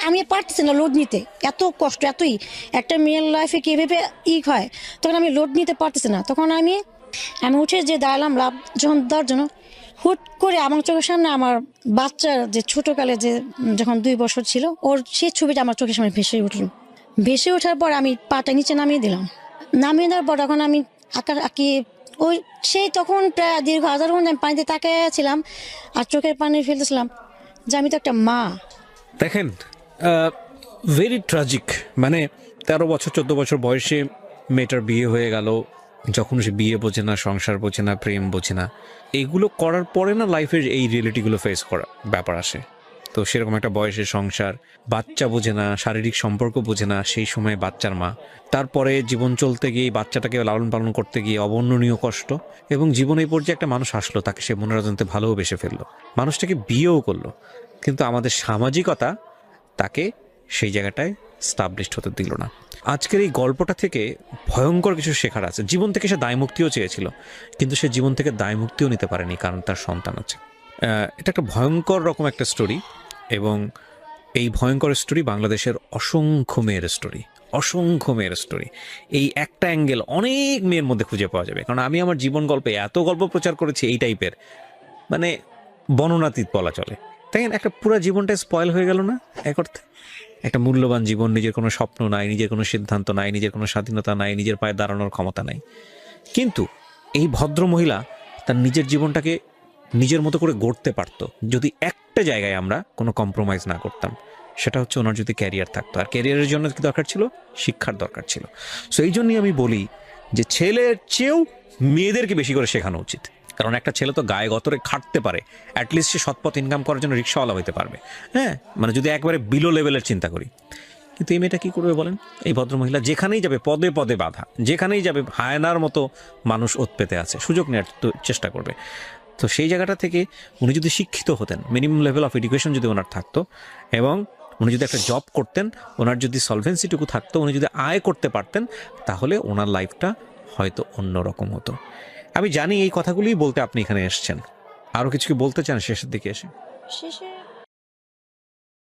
আমি পারতেছি না লোড নিতে, এত কষ্ট, এতই একটা মেয়ের লাইফে কীভাবে হয়, তখন আমি লোড নিতে পারতেছি না। তখন আমি উঠে যে দাঁড়ালাম লাভ যখন দেওয়ার জন্য, হুট করে আমার চোখের সামনে আমার বাচ্চার যে ছোটোকালে যে যখন 2 বছর ছিল ওর সেই ছবিটা আমার চোখের সামনে ভেসে উঠল। ভেসে ওঠার পর আমি পাটা নিচে নামিয়ে দিলাম, নামিয়ে দেওয়ার পর তখন আমি আঁকি ওই সেই তখন প্রায় দীর্ঘ 1000 ঘন্টা আমি পানিতে তাকিয়েছিলাম আর চোখের পানি ফেলতেছিলাম যে আমি তো একটা মা। দেখেন, ভেরি ট্রাজিক। মানে 13 বছর 14 বছর বয়সে মেয়েটার বিয়ে হয়ে গেল, যখন সে বিয়ে বোঝে না, সংসার বোঝে না, প্রেম বোঝে না, এগুলো করার পরে না লাইফের এই রিয়েলিটিগুলো ফেস করা ব্যাপার আসে। তো সেরকম একটা বয়সের সংসার, বাচ্চা বোঝে না, শারীরিক সম্পর্ক বোঝে না, সেই সময় বাচ্চার মা, তারপরে জীবন চলতে গিয়ে বাচ্চাটাকে লালন পালন করতে গিয়ে অবর্ণনীয় কষ্ট, এবং জীবনে এই পর্যায়ে একটা মানুষ আসলো, তাকে সে মনের অজান্তে ভালোবেসে ফেললো, মানুষটাকে বিয়েও করলো, কিন্তু আমাদের সামাজিকতা তাকে সেই জায়গাটায় স্টাবলিশড হতে দিল না। আজকের এই গল্পটা থেকে ভয়ঙ্কর কিছু শেখার আছে। জীবন থেকে সে দায়মুক্তিও চেয়েছিল, কিন্তু সে জীবন থেকে দায়মুক্তিও নিতে পারেনি, কারণ তার সন্তান আছে। এটা একটা ভয়ঙ্কর রকম একটা স্টোরি, এবং এই ভয়ঙ্কর স্টোরি বাংলাদেশের অসংখ্য মেয়ের স্টোরি। এই একটা অ্যাঙ্গেল অনেক মেয়ের মধ্যে খুঁজে পাওয়া যাবে, কারণ আমি আমার জীবন গল্পে এত গল্প প্রচার করেছি এই টাইপের, মানে বর্ণনাতীত বলা চলে। তাই একটা পুরো জীবনটা স্পয়েল হয়ে গেল না এক অর্থে? একটা মূল্যবান জীবন, নিজের কোনো স্বপ্ন নাই, নিজের কোনো সিদ্ধান্ত নাই, নিজের কোনো স্বাধীনতা নাই, নিজের পায়ে দাঁড়ানোর ক্ষমতা নাই। কিন্তু এই ভদ্র মহিলা তার নিজের জীবনটাকে নিজের মতো করে গড়তে পারতো যদি একটা জায়গায় আমরা কোনো কম্প্রোমাইজ না করতাম, সেটা হচ্ছে ওনার যদি ক্যারিয়ার থাকতো। আর ক্যারিয়ারের জন্য কি দরকার ছিল? শিক্ষার দরকার ছিল। সো এই জন্যই আমি বলি যে ছেলের চেয়েও মেয়েদেরকে বেশি করে শেখানো উচিত, কারণ একটা ছেলে তো গায়ে গতরে খাটতে পারে, অ্যাটলিস্ট সে সৎপথ ইনকাম করার জন্য রিক্সাওয়ালা হতে পারবে। হ্যাঁ, মানে যদি একবারে বিলো লেভেলের চিন্তা করি। কিন্তু এই মেয়েটা কী করবে বলেন? এই ভদ্রমহিলা যেখানেই যাবে পদে পদে বাধা, যেখানেই যাবে হায়নার মতো মানুষ ওত পেতে আছে, সুযোগ নেওয়ার চেষ্টা করবে। তো সেই জায়গাটা থেকে উনি যদি শিক্ষিত হতেন, মিনিমাম লেভেল অফ এডুকেশন যদি ওনার থাকতো, এবং উনি যদি একটা জব করতেন, ওনার যদি সলভেন্সিটুকু থাকতো, উনি যদি আয় করতে পারতেন, তাহলে ওনার লাইফটা হয়তো অন্যরকম হতো। আমি জানি এই কথাগুলোই বলতে আপনি এখানে এসেছেন, আরও কিছু কি বলতে চান শেষের দিকে এসে? শেষে